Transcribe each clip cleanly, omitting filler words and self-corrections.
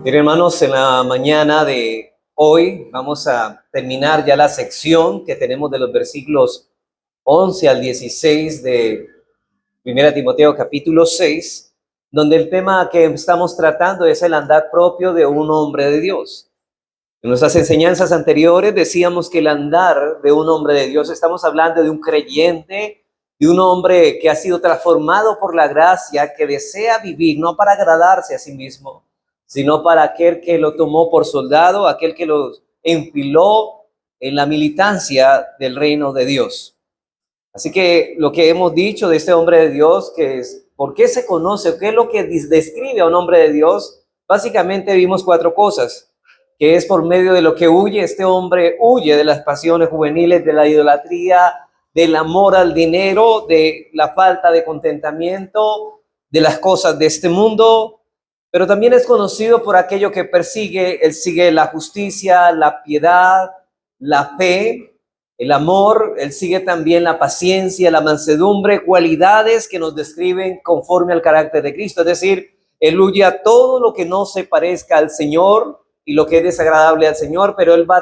Bien, hermanos, en la mañana de hoy vamos a terminar ya la sección que tenemos de los versículos 11 al 16 de 1 Timoteo capítulo 6, donde el tema que estamos tratando es el andar propio de un hombre de Dios. En nuestras enseñanzas anteriores decíamos que el andar de un hombre de Dios, estamos hablando de un creyente, de un hombre que ha sido transformado por la gracia, que desea vivir no para agradarse a sí mismo, sino para aquel que lo tomó por soldado, aquel que lo enfiló en la militancia del reino de Dios. Así que lo que hemos dicho de este hombre de Dios, que es por qué se conoce, qué es lo que describe a un hombre de Dios, básicamente vimos cuatro cosas, que es por medio de lo que huye. Este hombre huye de las pasiones juveniles, de la idolatría, del amor al dinero, de la falta de contentamiento, de las cosas de este mundo, pero también es conocido por aquello que persigue. Él sigue la justicia, la piedad, la fe, el amor. Él sigue también la paciencia, la mansedumbre, cualidades que nos describen conforme al carácter de Cristo. Es decir, él huye a todo lo que no se parezca al Señor y lo que es desagradable al Señor, pero él va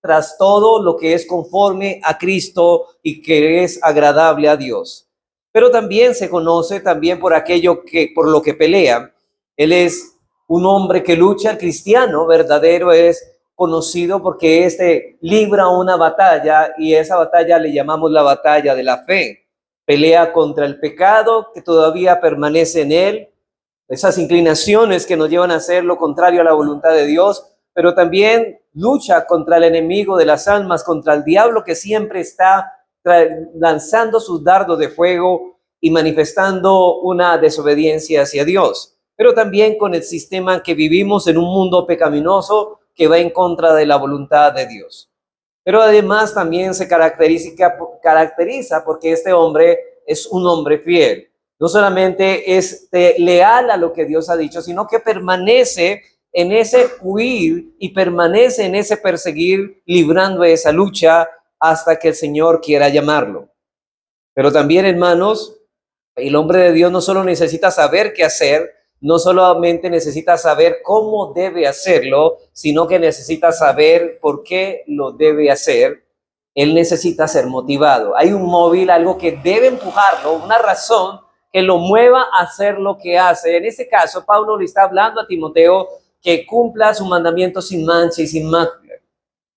tras todo lo que es conforme a Cristo y que es agradable a Dios. Pero también se conoce también por aquello que, por lo que pelea. Él es un hombre que lucha. El cristiano verdadero es conocido porque libra una batalla, y esa batalla le llamamos la batalla de la fe. Pelea contra el pecado que todavía permanece en él, esas inclinaciones que nos llevan a hacer lo contrario a la voluntad de Dios, pero también lucha contra el enemigo de las almas, contra el diablo que siempre está lanzando sus dardos de fuego y manifestando una desobediencia hacia Dios. Pero también con el sistema que vivimos en un mundo pecaminoso que va en contra de la voluntad de Dios. Pero además también se caracteriza porque este hombre es un hombre fiel. No solamente es leal a lo que Dios ha dicho, sino que permanece en ese huir y permanece en ese perseguir, librando esa lucha hasta que el Señor quiera llamarlo. Pero también, hermanos, el hombre de Dios no solo necesita saber qué hacer, no solamente necesita saber cómo debe hacerlo, sino que necesita saber por qué lo debe hacer. Él necesita ser motivado. Hay un móvil, algo que debe empujarlo, una razón que lo mueva a hacer lo que hace. En este caso, Pablo le está hablando a Timoteo que cumpla su mandamiento sin mancha y sin mácula.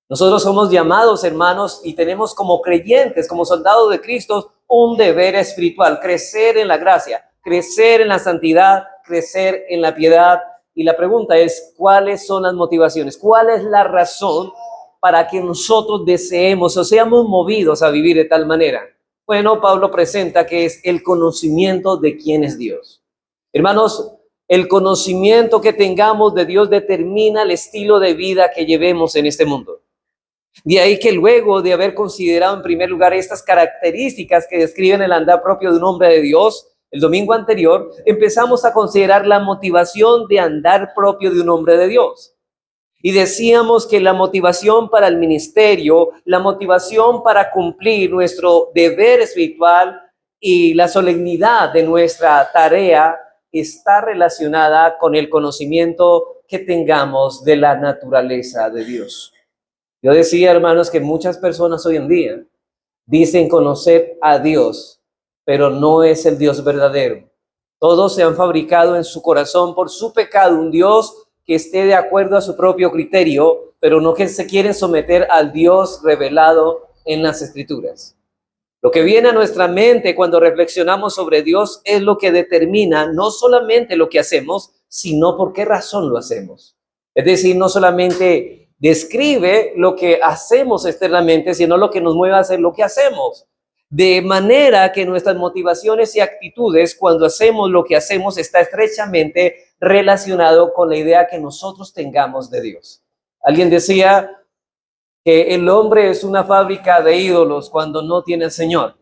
Nosotros somos llamados, hermanos, y tenemos como creyentes, como soldados de Cristo, un deber espiritual: crecer en la gracia, crecer en la santidad, crecer en la piedad. Y la pregunta es, ¿cuáles son las motivaciones? ¿Cuál es la razón para que nosotros deseemos o seamos movidos a vivir de tal manera? Bueno, Pablo presenta que es el conocimiento de quién es Dios. Hermanos, el conocimiento que tengamos de Dios determina el estilo de vida que llevemos en este mundo. De ahí que luego de haber considerado en primer lugar estas características que describen el andar propio de un hombre de Dios, el domingo anterior empezamos a considerar la motivación de andar propio de un hombre de Dios. Y decíamos que la motivación para el ministerio, la motivación para cumplir nuestro deber espiritual y la solemnidad de nuestra tarea está relacionada con el conocimiento que tengamos de la naturaleza de Dios. Yo decía, hermanos, que muchas personas hoy en día dicen conocer a Dios, pero no es el Dios verdadero. Todos se han fabricado en su corazón por su pecado un Dios que esté de acuerdo a su propio criterio, pero no que se quieren someter al Dios revelado en las Escrituras. Lo que viene a nuestra mente cuando reflexionamos sobre Dios es lo que determina no solamente lo que hacemos, sino por qué razón lo hacemos. Es decir, no solamente describe lo que hacemos externamente, sino lo que nos mueve a hacer lo que hacemos. De manera que nuestras motivaciones y actitudes cuando hacemos lo que hacemos está estrechamente relacionado con la idea que nosotros tengamos de Dios. Alguien decía que el hombre es una fábrica de ídolos cuando no tiene al Señor.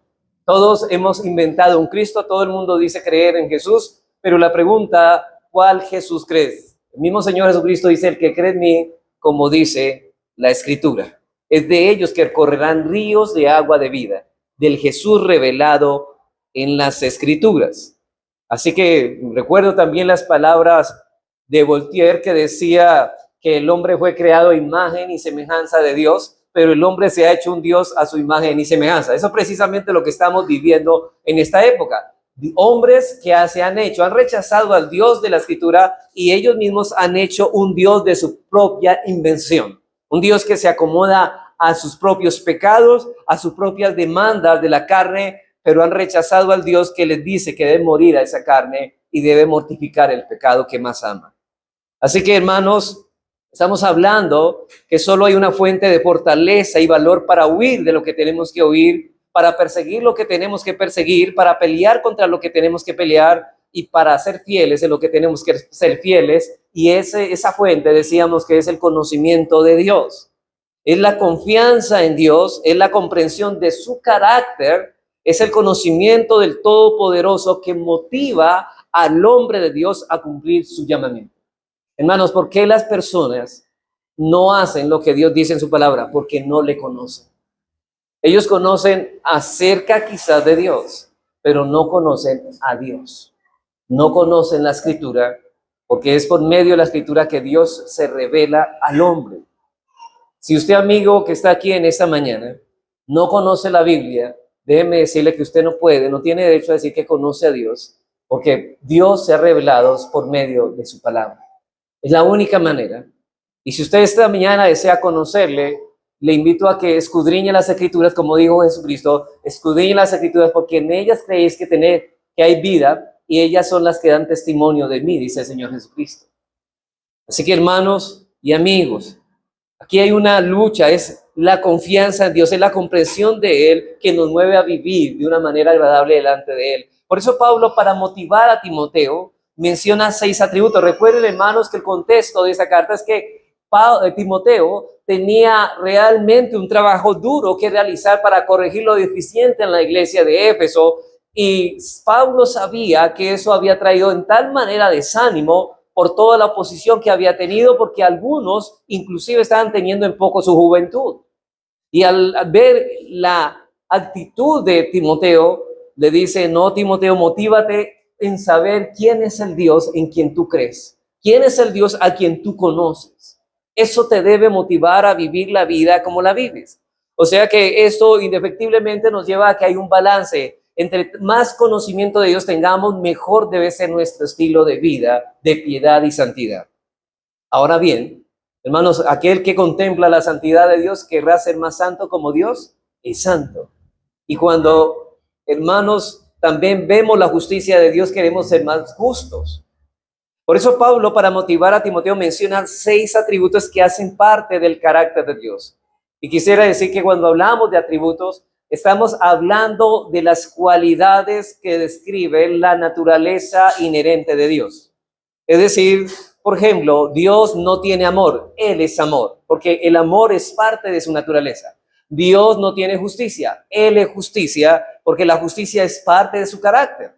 Todos hemos inventado un Cristo, todo el mundo dice creer en Jesús, pero la pregunta, ¿cuál Jesús crees? El mismo Señor Jesucristo dice, el que cree en mí, como dice la Escritura, es de ellos que correrán ríos de agua de vida, del Jesús revelado en las Escrituras. Así que recuerdo también las palabras de Voltaire que decía que el hombre fue creado a imagen y semejanza de Dios, pero el hombre se ha hecho un Dios a su imagen y semejanza. Eso es precisamente lo que estamos viviendo en esta época. Hombres que han rechazado al Dios de la Escritura y ellos mismos han hecho un Dios de su propia invención. Un Dios que se acomoda a sus propios pecados, a sus propias demandas de la carne, pero han rechazado al Dios que les dice que debe morir a esa carne y debe mortificar el pecado que más ama. Así que, hermanos, estamos hablando que solo hay una fuente de fortaleza y valor para huir de lo que tenemos que huir, para perseguir lo que tenemos que perseguir, para pelear contra lo que tenemos que pelear y para ser fieles en lo que tenemos que ser fieles. Y esa fuente, decíamos que es el conocimiento de Dios. Es la confianza en Dios, es la comprensión de su carácter, es el conocimiento del Todopoderoso que motiva al hombre de Dios a cumplir su llamamiento. Hermanos, ¿por qué las personas no hacen lo que Dios dice en su palabra? Porque no le conocen. Ellos conocen acerca quizás de Dios, pero no conocen a Dios. No conocen la Escritura, porque es por medio de la Escritura que Dios se revela al hombre. Si usted, amigo que está aquí en esta mañana, no conoce la Biblia, déjeme decirle que usted no tiene derecho a decir que conoce a Dios, porque Dios se ha revelado por medio de su palabra. Es la única manera. Y si usted esta mañana desea conocerle, le invito a que escudriñe las Escrituras, como dijo Jesucristo, escudriñe las Escrituras porque en ellas creéis que hay vida y ellas son las que dan testimonio de mí, dice el Señor Jesucristo. Así que, hermanos y amigos, aquí hay una lucha, es la confianza en Dios, es la comprensión de Él que nos mueve a vivir de una manera agradable delante de Él. Por eso Pablo, para motivar a Timoteo, menciona 6 atributos. Recuerden, hermanos, que el contexto de esa carta es que Timoteo tenía realmente un trabajo duro que realizar para corregir lo deficiente en la iglesia de Éfeso, y Pablo sabía que eso había traído en tal manera desánimo por toda la oposición que había tenido, porque algunos inclusive estaban teniendo en poco su juventud. Y al ver la actitud de Timoteo, le dice: no, Timoteo, motívate en saber quién es el Dios en quien tú crees, quién es el Dios a quien tú conoces. Eso te debe motivar a vivir la vida como la vives. O sea que esto indefectiblemente nos lleva a que hay un balance. Entre más conocimiento de Dios tengamos, mejor debe ser nuestro estilo de vida, de piedad y santidad. Ahora bien, hermanos, aquel que contempla la santidad de Dios querrá ser más santo como Dios es santo. Y cuando, hermanos, también vemos la justicia de Dios, queremos ser más justos. Por eso Pablo, para motivar a Timoteo, menciona 6 atributos que hacen parte del carácter de Dios. Y quisiera decir que cuando hablamos de atributos, estamos hablando de las cualidades que describen la naturaleza inherente de Dios. Es decir, por ejemplo, Dios no tiene amor, Él es amor, porque el amor es parte de su naturaleza. Dios no tiene justicia, Él es justicia, porque la justicia es parte de su carácter.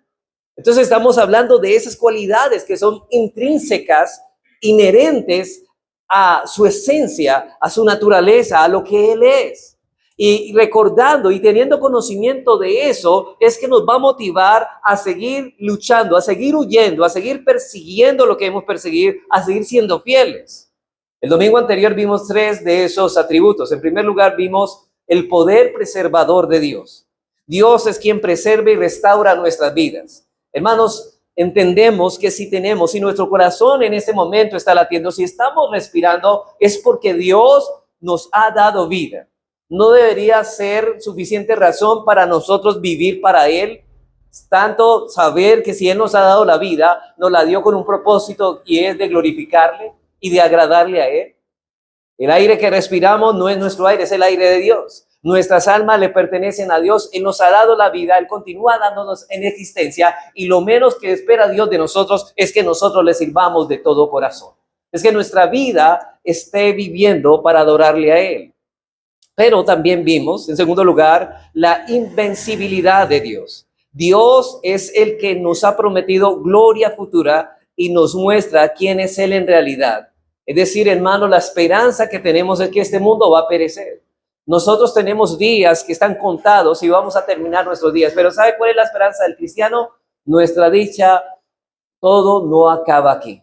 Entonces estamos hablando de esas cualidades que son intrínsecas, inherentes a su esencia, a su naturaleza, a lo que Él es. Y recordando y teniendo conocimiento de eso, es que nos va a motivar a seguir luchando, a seguir huyendo, a seguir persiguiendo lo que hemos perseguido, a seguir siendo fieles. El domingo anterior vimos 3 de esos atributos. En primer lugar, vimos el poder preservador de Dios. Dios es quien preserva y restaura nuestras vidas. Hermanos, entendemos que si nuestro corazón en este momento está latiendo, si estamos respirando, es porque Dios nos ha dado vida. No debería ser suficiente razón para nosotros vivir para Él, tanto saber que si Él nos ha dado la vida, nos la dio con un propósito y es de glorificarle y de agradarle a Él. El aire que respiramos no es nuestro aire, es el aire de Dios. Nuestras almas le pertenecen a Dios. Él nos ha dado la vida, Él continúa dándonos en existencia y lo menos que espera Dios de nosotros es que nosotros le sirvamos de todo corazón. Es que nuestra vida esté viviendo para adorarle a Él. Pero también vimos, en segundo lugar, la invencibilidad de Dios. Dios es el que nos ha prometido gloria futura y nos muestra quién es Él en realidad. Es decir, hermano, la esperanza que tenemos es que este mundo va a perecer. Nosotros tenemos días que están contados y vamos a terminar nuestros días. Pero ¿sabe cuál es la esperanza del cristiano? Nuestra dicha, todo no acaba aquí.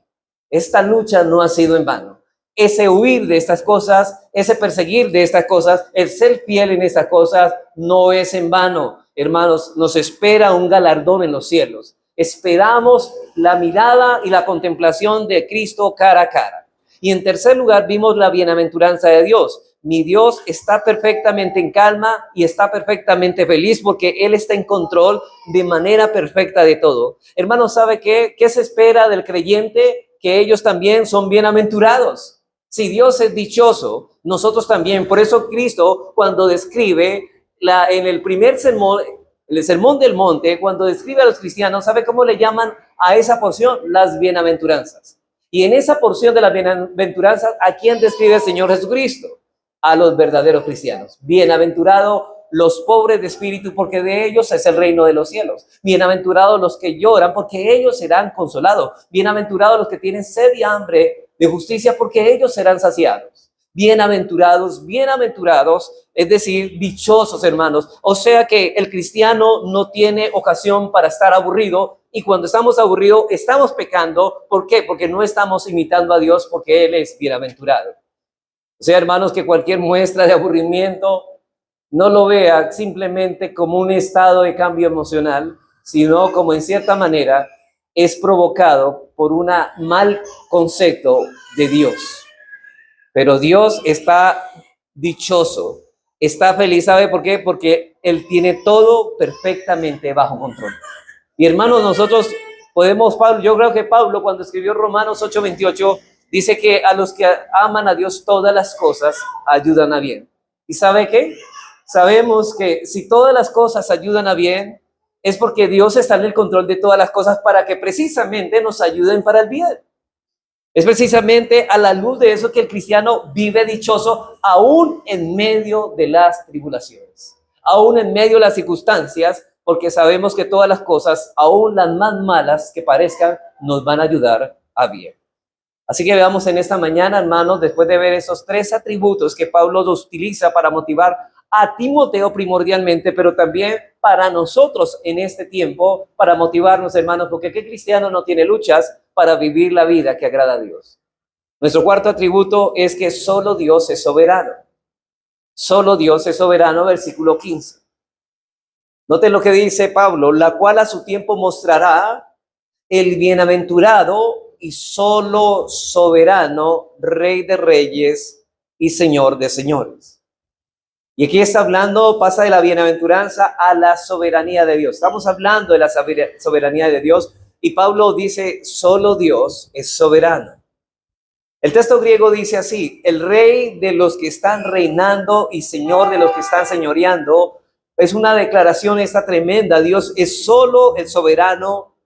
esta lucha no ha sido en vano. Ese huir de estas cosas, ese perseguir de estas cosas, el ser fiel en estas cosas, no es en vano. Hermanos, nos espera un galardón en los cielos. Esperamos la mirada y la contemplación de Cristo cara a cara. Y en tercer lugar, vimos la bienaventuranza de Dios. Mi Dios está perfectamente en calma y está perfectamente feliz porque Él está en control de manera perfecta de todo. Hermanos, ¿sabe qué? ¿Qué se espera del creyente? Que ellos también son bienaventurados. Si Dios es dichoso, nosotros también. Por eso Cristo, cuando describe en el primer sermón, el sermón del monte, cuando describe a los cristianos, ¿sabe cómo le llaman a esa porción? Las bienaventuranzas. Y en esa porción de las bienaventuranzas, ¿a quién describe el Señor Jesucristo? A los verdaderos cristianos. Bienaventurados los pobres de espíritu, porque de ellos es el reino de los cielos. Bienaventurados los que lloran, porque ellos serán consolados. Bienaventurados los que tienen sed y hambre de justicia, porque ellos serán saciados. Bienaventurados, bienaventurados, es decir, dichosos, hermanos. O sea que el cristiano no tiene ocasión para estar aburrido, y cuando estamos aburridos estamos pecando. ¿Por qué? Porque no estamos imitando a Dios, porque Él es bienaventurado. O sea, hermanos, que cualquier muestra de aburrimiento no lo vea simplemente como un estado de cambio emocional, sino como en cierta manera es provocado por un mal concepto de Dios. Pero Dios está dichoso, está feliz. ¿Sabe por qué? Porque Él tiene todo perfectamente bajo control. Y hermanos, nosotros podemos, yo creo que Pablo, cuando escribió Romanos 8:28, dice que a los que aman a Dios todas las cosas ayudan a bien. ¿Y sabe qué? Sabemos que si todas las cosas ayudan a bien, es porque Dios está en el control de todas las cosas para que precisamente nos ayuden para el bien. Es precisamente a la luz de eso que el cristiano vive dichoso aún en medio de las tribulaciones, aún en medio de las circunstancias, porque sabemos que todas las cosas, aún las más malas que parezcan, nos van a ayudar a bien. Así que veamos en esta mañana, hermanos, después de ver esos 3 atributos que Pablo los utiliza para motivar a Timoteo primordialmente, pero también para nosotros en este tiempo, para motivarnos, hermanos, porque ¿qué cristiano no tiene luchas para vivir la vida que agrada a Dios? Nuestro cuarto atributo es que solo Dios es soberano. Solo Dios es soberano, versículo 15. Noten lo que dice Pablo, la cual a su tiempo mostrará el bienaventurado y solo soberano, Rey de reyes y Señor de señores. Y aquí está hablando, pasa de la bienaventuranza a la soberanía de Dios. Estamos hablando de la soberanía de Dios y Pablo dice, solo Dios es soberano. El texto griego dice así, el rey de los que están reinando y señor de los que están señoreando. Es una declaración esta tremenda. Dios es solo el soberano.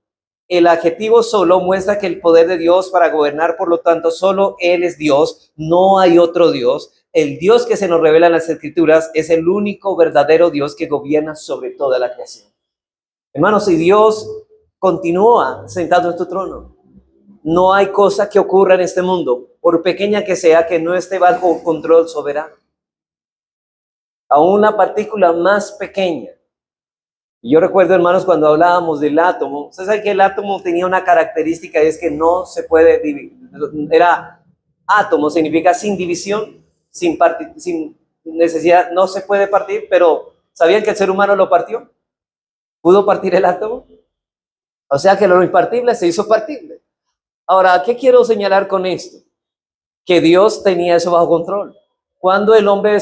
El adjetivo solo muestra que el poder de Dios para gobernar, por lo tanto, solo Él es Dios, no hay otro Dios. El Dios que se nos revela en las Escrituras es el único verdadero Dios que gobierna sobre toda la creación. Hermanos, si Dios continúa sentado en tu trono, no hay cosa que ocurra en este mundo, por pequeña que sea, que no esté bajo control soberano. A una partícula más pequeña. Y yo recuerdo, hermanos, cuando hablábamos del átomo, ustedes saben que el átomo tenía una característica, y es que no se puede dividir. Era átomo, significa sin división, sin necesidad, no se puede partir, pero ¿sabían que el ser humano lo partió? ¿Pudo partir el átomo? O sea que lo impartible se hizo partible. Ahora, ¿qué quiero señalar con esto? Que Dios tenía eso bajo control. Cuando el hombre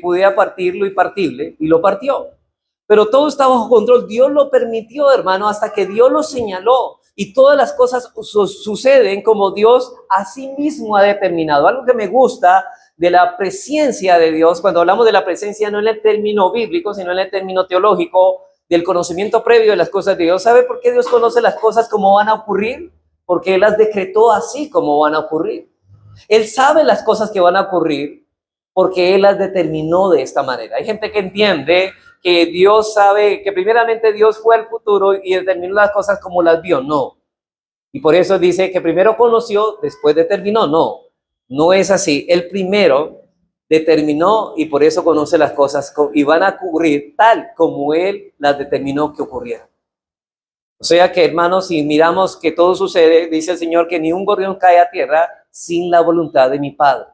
pudiera partir lo impartible, y lo partió. Pero todo está bajo control. Dios lo permitió, hermano, hasta que Dios lo señaló. Y todas las cosas suceden como Dios a sí mismo ha determinado. Algo que me gusta de la presencia de Dios, cuando hablamos de la presencia no en el término bíblico, sino en el término teológico, del conocimiento previo de las cosas de Dios. ¿Sabe por qué Dios conoce las cosas como van a ocurrir? Porque Él las decretó así como van a ocurrir. Él sabe las cosas que van a ocurrir porque Él las determinó de esta manera. Hay gente que entiende que Dios sabe, que primeramente Dios fue al futuro y determinó las cosas como las vio. No. Y por eso dice que primero conoció, después determinó. No, no es así. Él primero determinó y por eso conoce las cosas y van a ocurrir tal como Él las determinó que ocurrieran. O sea que, hermanos, si miramos que todo sucede, dice el Señor, que ni un gorrión cae a tierra sin la voluntad de mi Padre.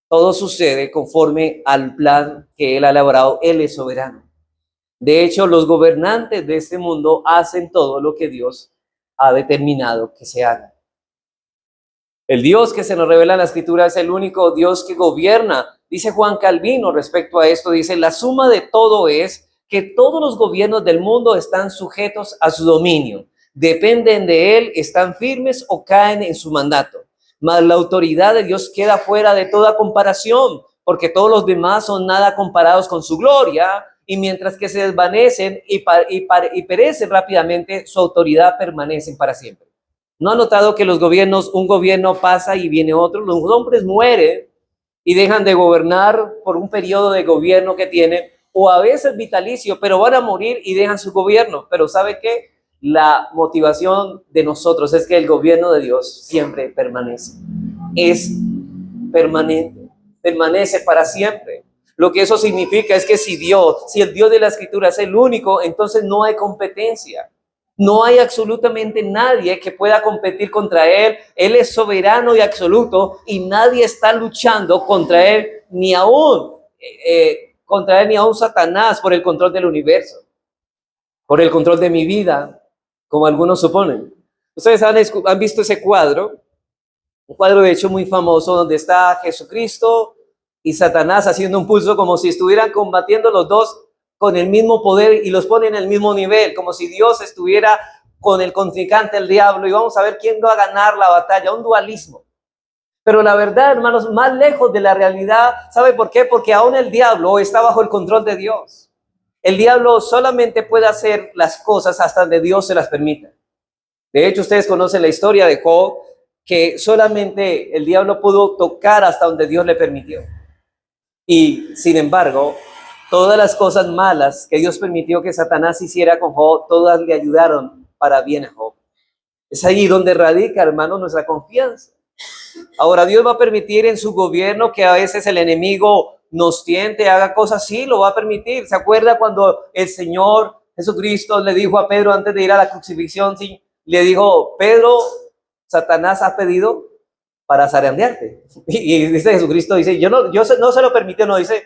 Todo sucede conforme al plan que Él ha elaborado. Él es soberano. De hecho, los gobernantes de este mundo hacen todo lo que Dios ha determinado que se haga. El Dios que se nos revela en la Escritura es el único Dios que gobierna. Dice Juan Calvino respecto a esto, dice, la suma de todo es que todos los gobiernos del mundo están sujetos a su dominio. Dependen de Él, están firmes o caen en su mandato. Mas la autoridad de Dios queda fuera de toda comparación, porque todos los demás son nada comparados con su gloria, y mientras que se desvanecen y perecen rápidamente, su autoridad permanece para siempre. ¿No ha notado que los gobiernos, un gobierno pasa y viene otro? Los hombres mueren y dejan de gobernar por un periodo de gobierno que tienen, o a veces vitalicio, pero van a morir y dejan su gobierno. Pero ¿sabe qué? La motivación de nosotros es que el gobierno de Dios siempre permanece. Es permanente, permanece para siempre. Lo que eso significa es que si el Dios de la Escritura es el único, entonces no hay competencia. No hay absolutamente nadie que pueda competir contra Él. Él es soberano y absoluto y nadie está luchando contra Él, ni aún Satanás por el control del universo, por el control de mi vida, como algunos suponen. Ustedes han visto ese cuadro, un cuadro de hecho muy famoso donde está Jesucristo y Satanás haciendo un pulso como si estuvieran combatiendo los dos con el mismo poder y los pone en el mismo nivel, como si Dios estuviera con el contrincante, el diablo, y vamos a ver quién va a ganar la batalla, un dualismo. Pero la verdad, hermanos, más lejos de la realidad, ¿sabe por qué? Porque aún el diablo está bajo el control de Dios. El diablo solamente puede hacer las cosas hasta donde Dios se las permita. De hecho, ustedes conocen la historia de Job, que solamente el diablo pudo tocar hasta donde Dios le permitió. Y, sin embargo, todas las cosas malas que Dios permitió que Satanás hiciera con Job, todas le ayudaron para bien a Job. Es ahí donde radica, hermano, nuestra confianza. Ahora, Dios va a permitir en su gobierno que a veces el enemigo nos tiente, haga cosas, sí, lo va a permitir. ¿Se acuerda cuando el Señor Jesucristo le dijo a Pedro antes de ir a la crucifixión, sí, le dijo, Pedro, Satanás ha pedido para zarandearte? Y dice Jesucristo, dice, yo no se lo permitió, no dice,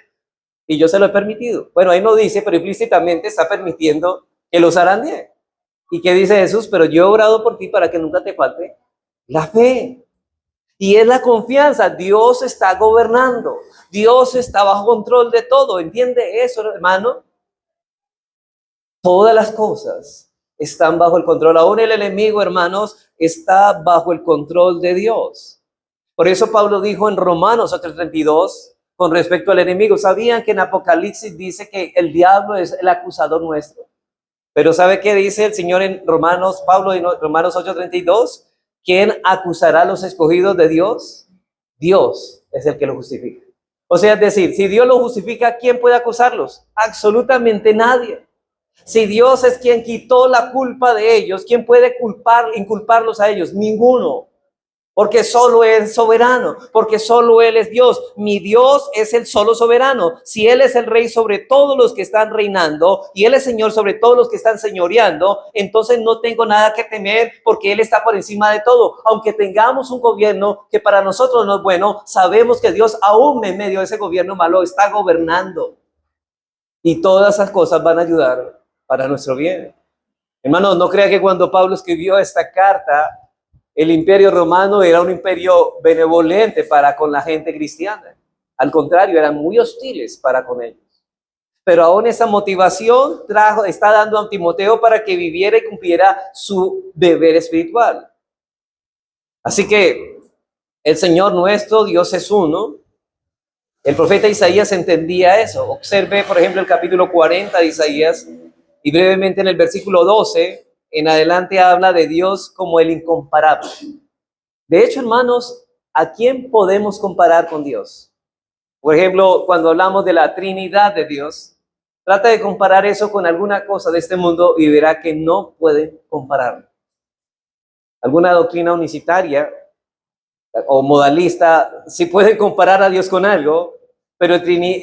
y yo se lo he permitido. Bueno, ahí no dice, pero implícitamente está permitiendo que lo zarandee. ¿Y qué dice Jesús? Pero yo he orado por ti para que nunca te falte la fe. Y es la confianza. Dios está gobernando. Dios está bajo control de todo. ¿Entiende eso, hermano? Todas las cosas están bajo el control. Aún el enemigo, hermanos, está bajo el control de Dios. Por eso Pablo dijo en Romanos 8:32, con respecto al enemigo, ¿sabían que en Apocalipsis dice que el diablo es el acusador nuestro? Pero ¿sabe qué dice el Señor en Romanos, Pablo en Romanos 8:32? ¿Quién acusará a los escogidos de Dios? Dios es el que lo justifica. O sea, es decir, si Dios lo justifica, ¿quién puede acusarlos? Absolutamente nadie. Si Dios es quien quitó la culpa de ellos, ¿quién puede inculparlos a ellos? Ninguno. Porque solo Él es soberano, porque solo Él es Dios. Mi Dios es el solo soberano. Si Él es el rey sobre todos los que están reinando y Él es Señor sobre todos los que están señoreando, entonces no tengo nada que temer porque Él está por encima de todo. Aunque tengamos un gobierno que para nosotros no es bueno, sabemos que Dios aún en medio de ese gobierno malo está gobernando. Y todas esas cosas van a ayudar para nuestro bien. Hermanos, no crea que cuando Pablo escribió esta carta, el imperio romano era un imperio benevolente para con la gente cristiana. Al contrario, eran muy hostiles para con ellos. Pero aún esa motivación está dando a Timoteo para que viviera y cumpliera su deber espiritual. Así que el Señor nuestro, Dios es uno. El profeta Isaías entendía eso. Observe, por ejemplo, el capítulo 40 de Isaías y brevemente en el versículo 12 en adelante habla de Dios como el incomparable. De hecho, hermanos, ¿a quién podemos comparar con Dios? Por ejemplo, cuando hablamos de la Trinidad de Dios, trata de comparar eso con alguna cosa de este mundo y verá que no puede compararlo. Alguna doctrina unicitaria o modalista sí puede comparar a Dios con algo, pero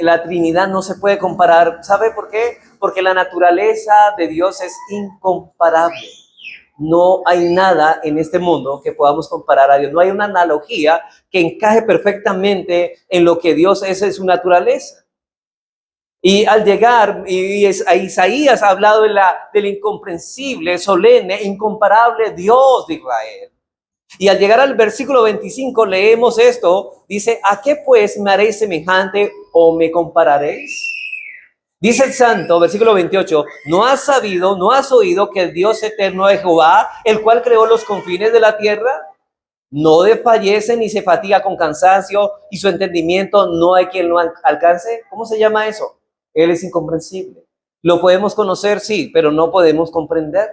la Trinidad no se puede comparar. ¿Sabe por qué? Porque la naturaleza de Dios es incomparable. no hay nada en este mundo que podamos comparar a Dios. No hay una analogía que encaje perfectamente en lo que Dios es en su naturaleza. Y al llegar, a Isaías ha hablado del incomprensible, solemne, incomparable Dios de Israel. Y al llegar al versículo 25 leemos esto, dice, ¿a qué pues me haréis semejante o me compararéis? Dice el santo, versículo 28, ¿no has sabido, no has oído que el Dios eterno es Jehová, el cual creó los confines de la tierra? No desfallece ni se fatiga con cansancio y su entendimiento no hay quien lo alcance. ¿Cómo se llama eso? Él es incomprensible. Lo podemos conocer, sí, pero no podemos comprender.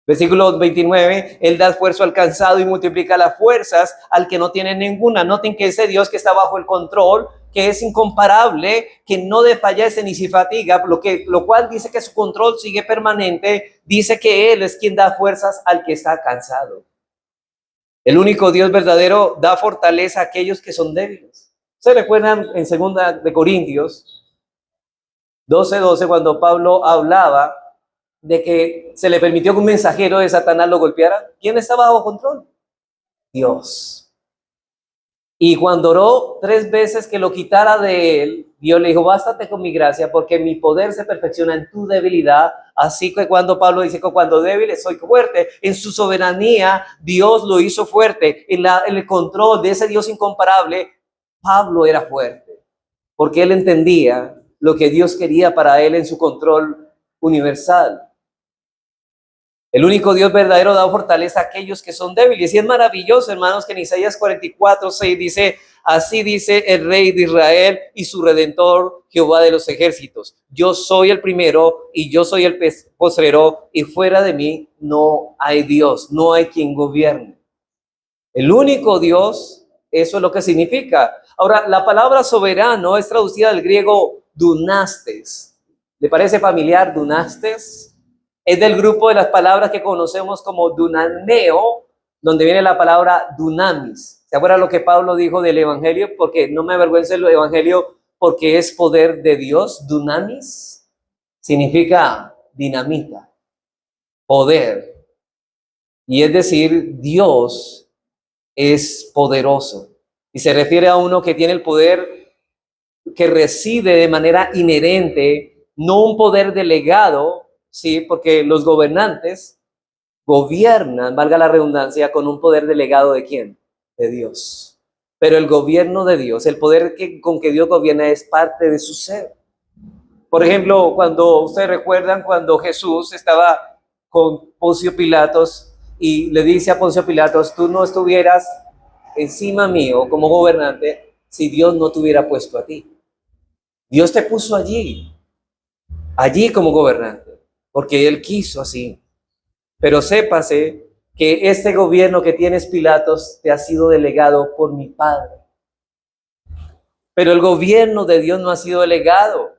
Versículo 29, Él da esfuerzo al cansado y multiplica las fuerzas al que no tiene ninguna. Noten que ese Dios que está bajo el control, que es incomparable, que no desfallece ni se fatiga, lo cual dice que su control sigue permanente, dice que Él es quien da fuerzas al que está cansado. El único Dios verdadero da fortaleza a aquellos que son débiles. ¿Se recuerdan en 2 de Corintios 12:12 cuando Pablo hablaba de que se le permitió que un mensajero de Satanás lo golpeara? ¿Quién estaba bajo control? Dios. Y cuando oró 3 veces que lo quitara de él, Dios le dijo, bástate con mi gracia porque mi poder se perfecciona en tu debilidad. Así que cuando Pablo dice que cuando débil soy fuerte, en su soberanía Dios lo hizo fuerte. En el control de ese Dios incomparable, Pablo era fuerte. Porque él entendía lo que Dios quería para él en su control universal. El único Dios verdadero da fortaleza a aquellos que son débiles. Y es maravilloso, hermanos, que en Isaías 44:6 dice, así dice el Rey de Israel y su Redentor, Jehová de los ejércitos. Yo soy el primero y yo soy el postrero y fuera de mí no hay Dios, no hay quien gobierne. El único Dios, eso es lo que significa. Ahora, la palabra soberano es traducida del griego dunastes. ¿Le parece familiar dunastes? Es del grupo de las palabras que conocemos como dunameo, donde viene la palabra dunamis. ¿Se acuerdan lo que Pablo dijo del evangelio? Porque no me avergüenzo del evangelio porque es poder de Dios. Dunamis significa dinamita, poder. Y es decir, Dios es poderoso. Y se refiere a uno que tiene el poder que reside de manera inherente, no un poder delegado, sí, porque los gobernantes gobiernan, valga la redundancia, con un poder delegado ¿de quién? De Dios. Pero el gobierno de Dios, el poder con que Dios gobierna es parte de su ser. Por ejemplo, cuando ustedes recuerdan cuando Jesús estaba con Poncio Pilatos y le dice a Poncio Pilatos, tú no estuvieras encima mío como gobernante si Dios no te hubiera puesto a ti. Dios te puso allí como gobernante, porque Él quiso así. Pero sépase que este gobierno que tienes, Pilatos, te ha sido delegado por mi Padre. Pero el gobierno de Dios no ha sido delegado.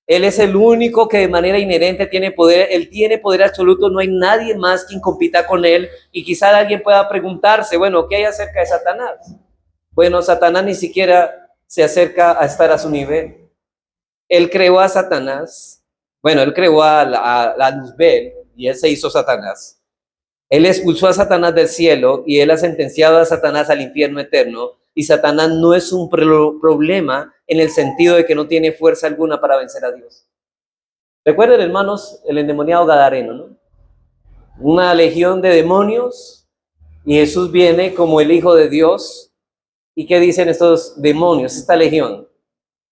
Él es el único que de manera inherente tiene poder. Él tiene poder absoluto. No hay nadie más quien compita con Él. Y quizá alguien pueda preguntarse, bueno, ¿qué hay acerca de Satanás? Bueno, Satanás ni siquiera se acerca a estar a su nivel. Él creó a Satanás. Bueno, él creó a Luzbel y él se hizo Satanás. Él expulsó a Satanás del cielo y él ha sentenciado a Satanás al infierno eterno. Y Satanás no es un problema en el sentido de que no tiene fuerza alguna para vencer a Dios. Recuerden, hermanos, el endemoniado Gadareno, ¿no? Una legión de demonios y Jesús viene como el Hijo de Dios. ¿Y qué dicen estos demonios, esta legión?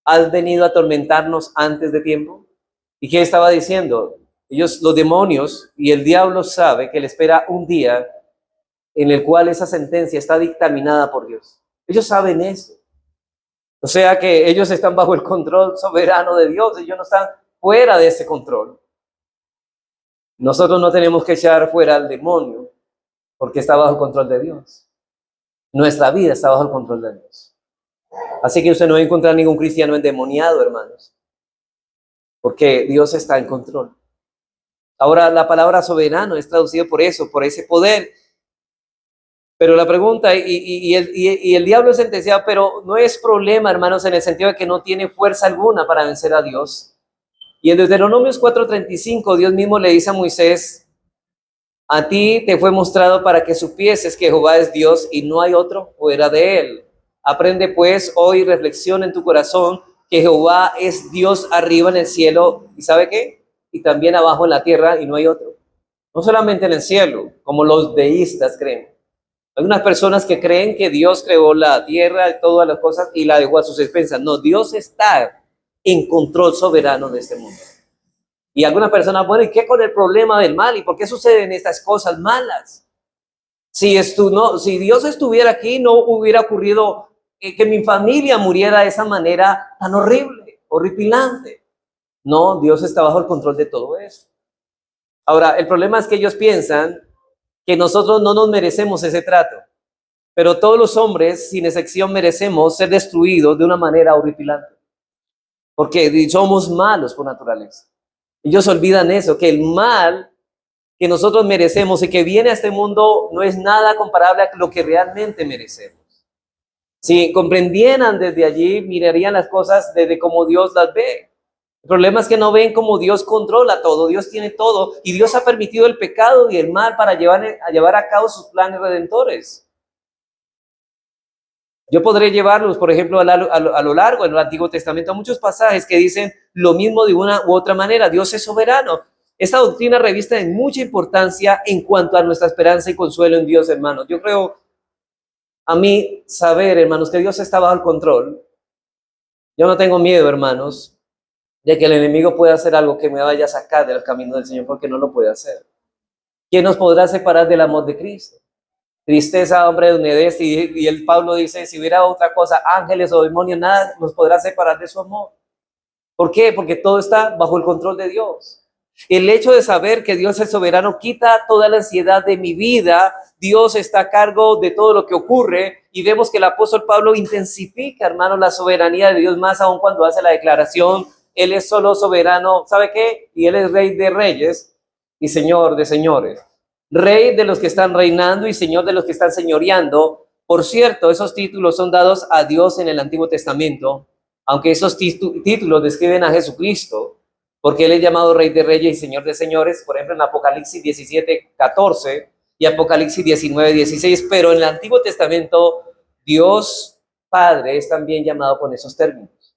¿Has venido a atormentarnos antes de tiempo? ¿Y qué estaba diciendo? Ellos, los demonios y el diablo sabe que le espera un día en el cual esa sentencia está dictaminada por Dios. Ellos saben eso. O sea que ellos están bajo el control soberano de Dios. Ellos no están fuera de ese control. Nosotros no tenemos que echar fuera al demonio porque está bajo el control de Dios. Nuestra vida está bajo el control de Dios. Así que usted no va a encontrar ningún cristiano endemoniado, hermanos, porque Dios está en control. Ahora, la palabra soberano es traducida por eso, por ese poder. Pero la pregunta, y el diablo es sentenciado, pero no es problema, hermanos, en el sentido de que no tiene fuerza alguna para vencer a Dios. Y en Deuteronomios 4:35, Dios mismo le dice a Moisés, A ti te fue mostrado para que supieses que Jehová es Dios y no hay otro fuera de él. Aprende pues hoy, reflexiona en tu corazón que Jehová es Dios arriba en el cielo, ¿y sabe qué? Y también abajo en la tierra, y no hay otro. No solamente en el cielo, como los deístas creen. Hay unas personas que creen que Dios creó la tierra y todas las cosas y la dejó a sus expensas. No, Dios está en control soberano de este mundo. Y algunas personas, bueno, ¿y qué con el problema del mal? ¿Y por qué suceden estas cosas malas? Si Dios estuviera aquí, no hubiera ocurrido que mi familia muriera de esa manera tan horrible, horripilante. No, Dios está bajo el control de todo eso. Ahora, el problema es que ellos piensan que nosotros no nos merecemos ese trato, pero todos los hombres, sin excepción, merecemos ser destruidos de una manera horripilante, porque somos malos por naturaleza. Ellos olvidan eso, que el mal que nosotros merecemos y que viene a este mundo no es nada comparable a lo que realmente merecemos. Si comprendieran desde allí, mirarían las cosas desde como Dios las ve. El problema es que no ven como Dios controla todo, Dios tiene todo y Dios ha permitido el pecado y el mal para llevar a cabo sus planes redentores. Yo podré llevarlos, por ejemplo, a lo largo en el Antiguo Testamento, a muchos pasajes que dicen lo mismo de una u otra manera. Dios es soberano. Esta doctrina reviste de mucha importancia en cuanto a nuestra esperanza y consuelo en Dios, hermanos. Yo creo, a mí, saber, hermanos, que Dios está bajo el control. Yo no tengo miedo, hermanos, de que el enemigo pueda hacer algo que me vaya a sacar del camino del Señor, porque no lo puede hacer. ¿Quién nos podrá separar del amor de Cristo? Tristeza, hombre, de humedez, y el Pablo dice, si hubiera otra cosa, ángeles o demonios, nada nos podrá separar de su amor. ¿Por qué? Porque todo está bajo el control de Dios. El hecho de saber que Dios es soberano quita toda la ansiedad de mi vida. Dios está a cargo de todo lo que ocurre y vemos que el apóstol Pablo intensifica, hermano, la soberanía de Dios más aún cuando hace la declaración, Él es solo soberano, ¿sabe qué? Y Él es Rey de reyes y Señor de señores. Rey de los que están reinando y Señor de los que están señoreando. Por cierto, esos títulos son dados a Dios en el Antiguo Testamento, aunque esos títulos describen a Jesucristo, porque Él es llamado Rey de Reyes y Señor de Señores, por ejemplo en Apocalipsis 17:14 y Apocalipsis 19:16, pero en el Antiguo Testamento Dios Padre es también llamado con esos términos.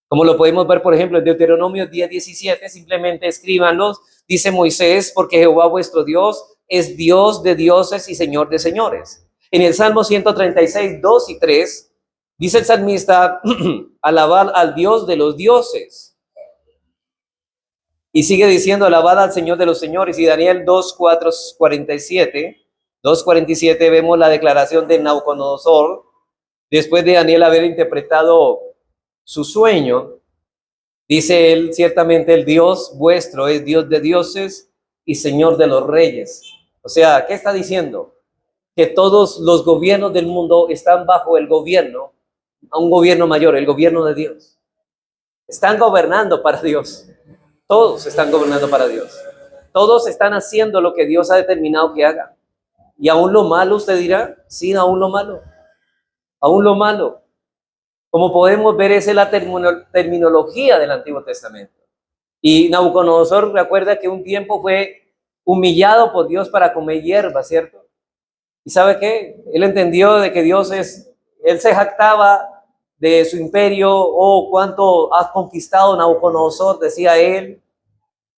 Como lo podemos ver, por ejemplo, en Deuteronomio 10:17, simplemente escríbanlos, dice Moisés, porque Jehová vuestro Dios es Dios de dioses y Señor de señores. En el Salmo 136, 2 y 3, dice el salmista, alabad al Dios de los dioses. Y sigue diciendo, alabad al Señor de los señores. Y Daniel 2:47 vemos la declaración de Nabucodonosor, después de Daniel haber interpretado su sueño. Dice él, ciertamente el Dios vuestro es Dios de dioses y Señor de los reyes. O sea, ¿qué está diciendo? Que todos los gobiernos del mundo están bajo el gobierno, a un gobierno mayor, el gobierno de Dios. Están gobernando para Dios. Todos están gobernando para Dios. Todos están haciendo lo que Dios ha determinado que hagan. Y aún lo malo, usted dirá, sí, aún lo malo. Aún lo malo. Como podemos ver, esa es la terminología del Antiguo Testamento. Y Nabucodonosor recuerda que un tiempo fue humillado por Dios para comer hierba, ¿cierto? ¿Y sabe qué? Él entendió de que él se jactaba de su imperio, oh, cuánto has conquistado Nabucodonosor, decía él,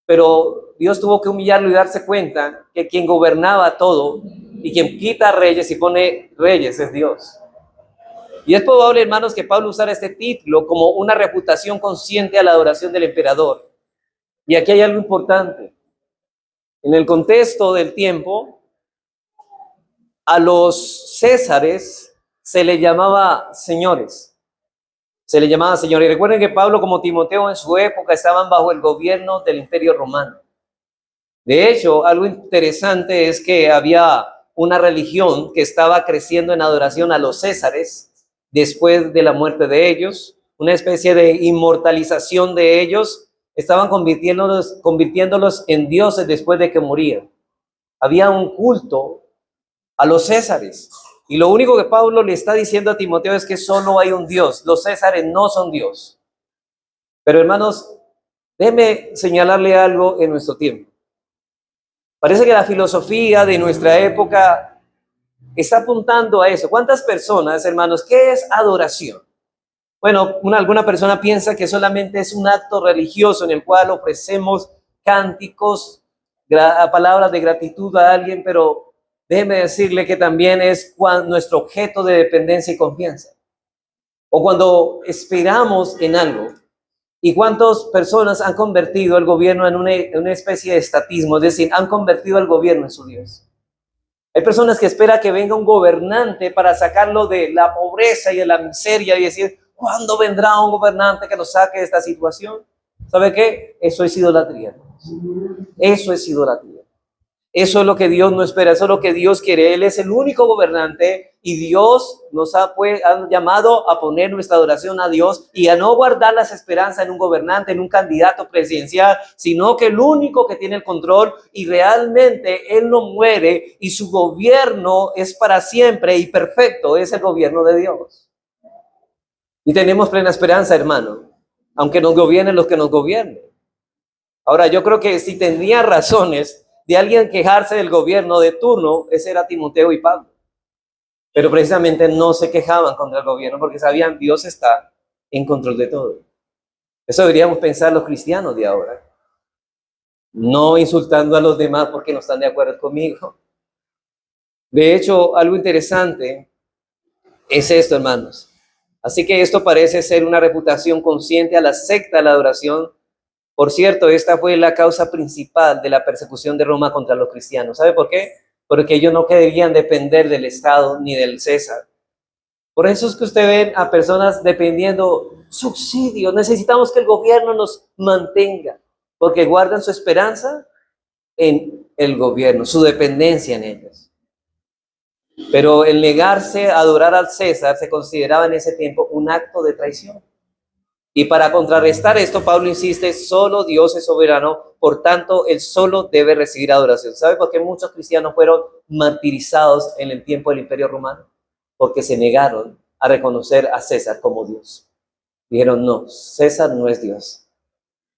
pero Dios tuvo que humillarlo y darse cuenta que quien gobernaba todo y quien quita reyes y pone reyes es Dios. Y es probable, hermanos, que Pablo usara este título como una reputación consciente a la adoración del emperador. Y aquí hay algo importante. En el contexto del tiempo, a los césares se les llamaba señores. Se les llamaba señores. Y recuerden que Pablo, como Timoteo en su época, estaban bajo el gobierno del Imperio Romano. De hecho, algo interesante es que había una religión que estaba creciendo en adoración a los césares después de la muerte de ellos, una especie de inmortalización de ellos, estaban convirtiéndolos en dioses después de que morían. Había un culto a los césares. Y lo único que Pablo le está diciendo a Timoteo es que solo hay un Dios. Los césares no son Dios. Pero hermanos, déjeme señalarle algo en nuestro tiempo. Parece que la filosofía de nuestra época está apuntando a eso. ¿Cuántas personas, hermanos, qué es adoración? Bueno, alguna persona piensa que solamente es un acto religioso en el cual ofrecemos cánticos, palabras de gratitud a alguien, pero déjeme decirle que también es nuestro objeto de dependencia y confianza. O cuando esperamos en algo. ¿Y cuántas personas han convertido el gobierno en una especie de estatismo? Es decir, han convertido al gobierno en su Dios. Hay personas que esperan que venga un gobernante para sacarlo de la pobreza y de la miseria y decir, ¿cuándo vendrá un gobernante que nos saque de esta situación? ¿Sabe qué? Eso es idolatría. Eso es idolatría. Eso es lo que Dios no espera, eso es lo que Dios quiere. Él es el único gobernante y Dios nos ha llamado a poner nuestra adoración a Dios y a no guardar las esperanzas en un gobernante, en un candidato presidencial, sino que el único que tiene el control y realmente Él no muere y su gobierno es para siempre y perfecto, es el gobierno de Dios. Y tenemos plena esperanza, hermano, aunque nos gobiernen los que nos gobiernen. Ahora, yo creo que si tenía razones de alguien quejarse del gobierno de turno, ese era Timoteo y Pablo. Pero precisamente no se quejaban contra el gobierno porque sabían Dios está en control de todo. Eso deberíamos pensar los cristianos de ahora. No insultando a los demás porque no están de acuerdo conmigo. De hecho, algo interesante es esto, hermanos. Así que esto parece ser una reputación consciente a la secta de la adoración. Por cierto, esta fue la causa principal de la persecución de Roma contra los cristianos. ¿Sabe por qué? Porque ellos no querían depender del Estado ni del César. Por eso es que usted ve a personas dependiendo subsidios. Necesitamos que el gobierno nos mantenga, porque guardan su esperanza en el gobierno, su dependencia en ellos. Pero el negarse a adorar al César se consideraba en ese tiempo un acto de traición. Y para contrarrestar esto, Pablo insiste, solo Dios es soberano, por tanto, Él solo debe recibir adoración. ¿Sabe por qué muchos cristianos fueron martirizados en el tiempo del Imperio Romano? Porque se negaron a reconocer a César como Dios. Dijeron, no, César no es Dios.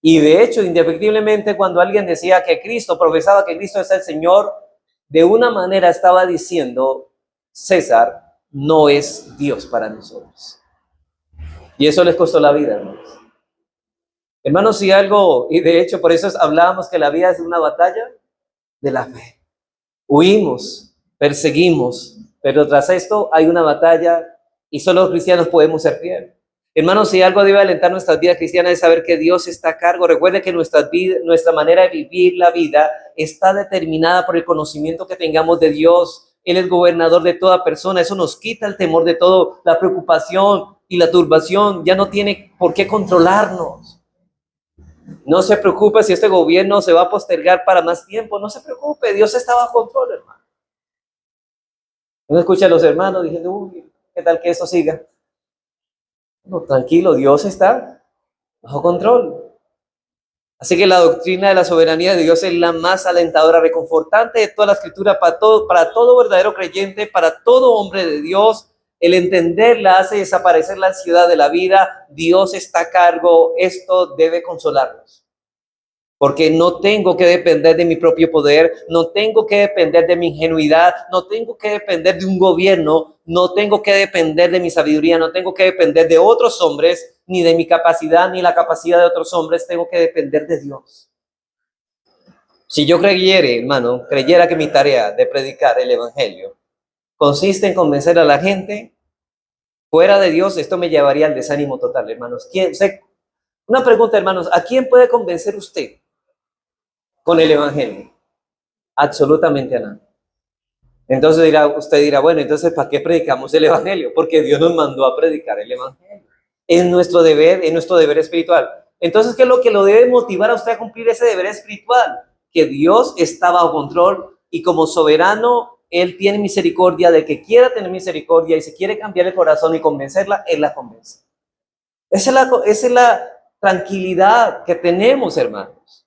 Y de hecho, indefectiblemente, cuando alguien decía que Cristo, profesaba que Cristo es el Señor, de una manera estaba diciendo, César no es Dios para nosotros. Y eso les costó la vida, hermanos. Hermanos, si algo, y de hecho por eso hablábamos que la vida es una batalla de la fe. Huimos, perseguimos, pero tras esto hay una batalla y solo los cristianos podemos ser fieles. Hermanos, si algo debe alentar nuestras vidas cristianas es saber que Dios está a cargo. Recuerde que nuestra manera de vivir la vida está determinada por el conocimiento que tengamos de Dios. Él es gobernador de toda persona. Eso nos quita el temor de todo, la preocupación y la turbación. Ya no tiene por qué controlarnos. No se preocupe si este gobierno se va a postergar para más tiempo. No se preocupe, Dios está bajo control, hermano. Uno escucha a los hermanos diciendo, uy, ¿qué tal que eso siga? No, tranquilo, Dios está bajo control. Así que la doctrina de la soberanía de Dios es la más alentadora, reconfortante de toda la escritura para todo verdadero creyente, para todo hombre de Dios. El entenderla hace desaparecer la ansiedad de la vida. Dios está a cargo. Esto debe consolarnos. Porque no tengo que depender de mi propio poder, no tengo que depender de mi ingenuidad, no tengo que depender de un gobierno, no tengo que depender de mi sabiduría, no tengo que depender de otros hombres, ni de mi capacidad, ni la capacidad de otros hombres, tengo que depender de Dios. Si yo creyera que mi tarea de predicar el evangelio consiste en convencer a la gente fuera de Dios, esto me llevaría al desánimo total, hermanos. Una pregunta, hermanos, ¿a quién puede convencer usted con el evangelio? Absolutamente a nada. Entonces usted dirá, bueno, entonces ¿para qué predicamos el evangelio? Porque Dios nos mandó a predicar el evangelio. Es nuestro deber espiritual. Entonces, ¿qué es lo que lo debe motivar a usted a cumplir ese deber espiritual? Que Dios está bajo control y como soberano, Él tiene misericordia del que quiera tener misericordia y si quiere cambiar el corazón y convencerla, Él la convence. Esa es la tranquilidad que tenemos, hermanos.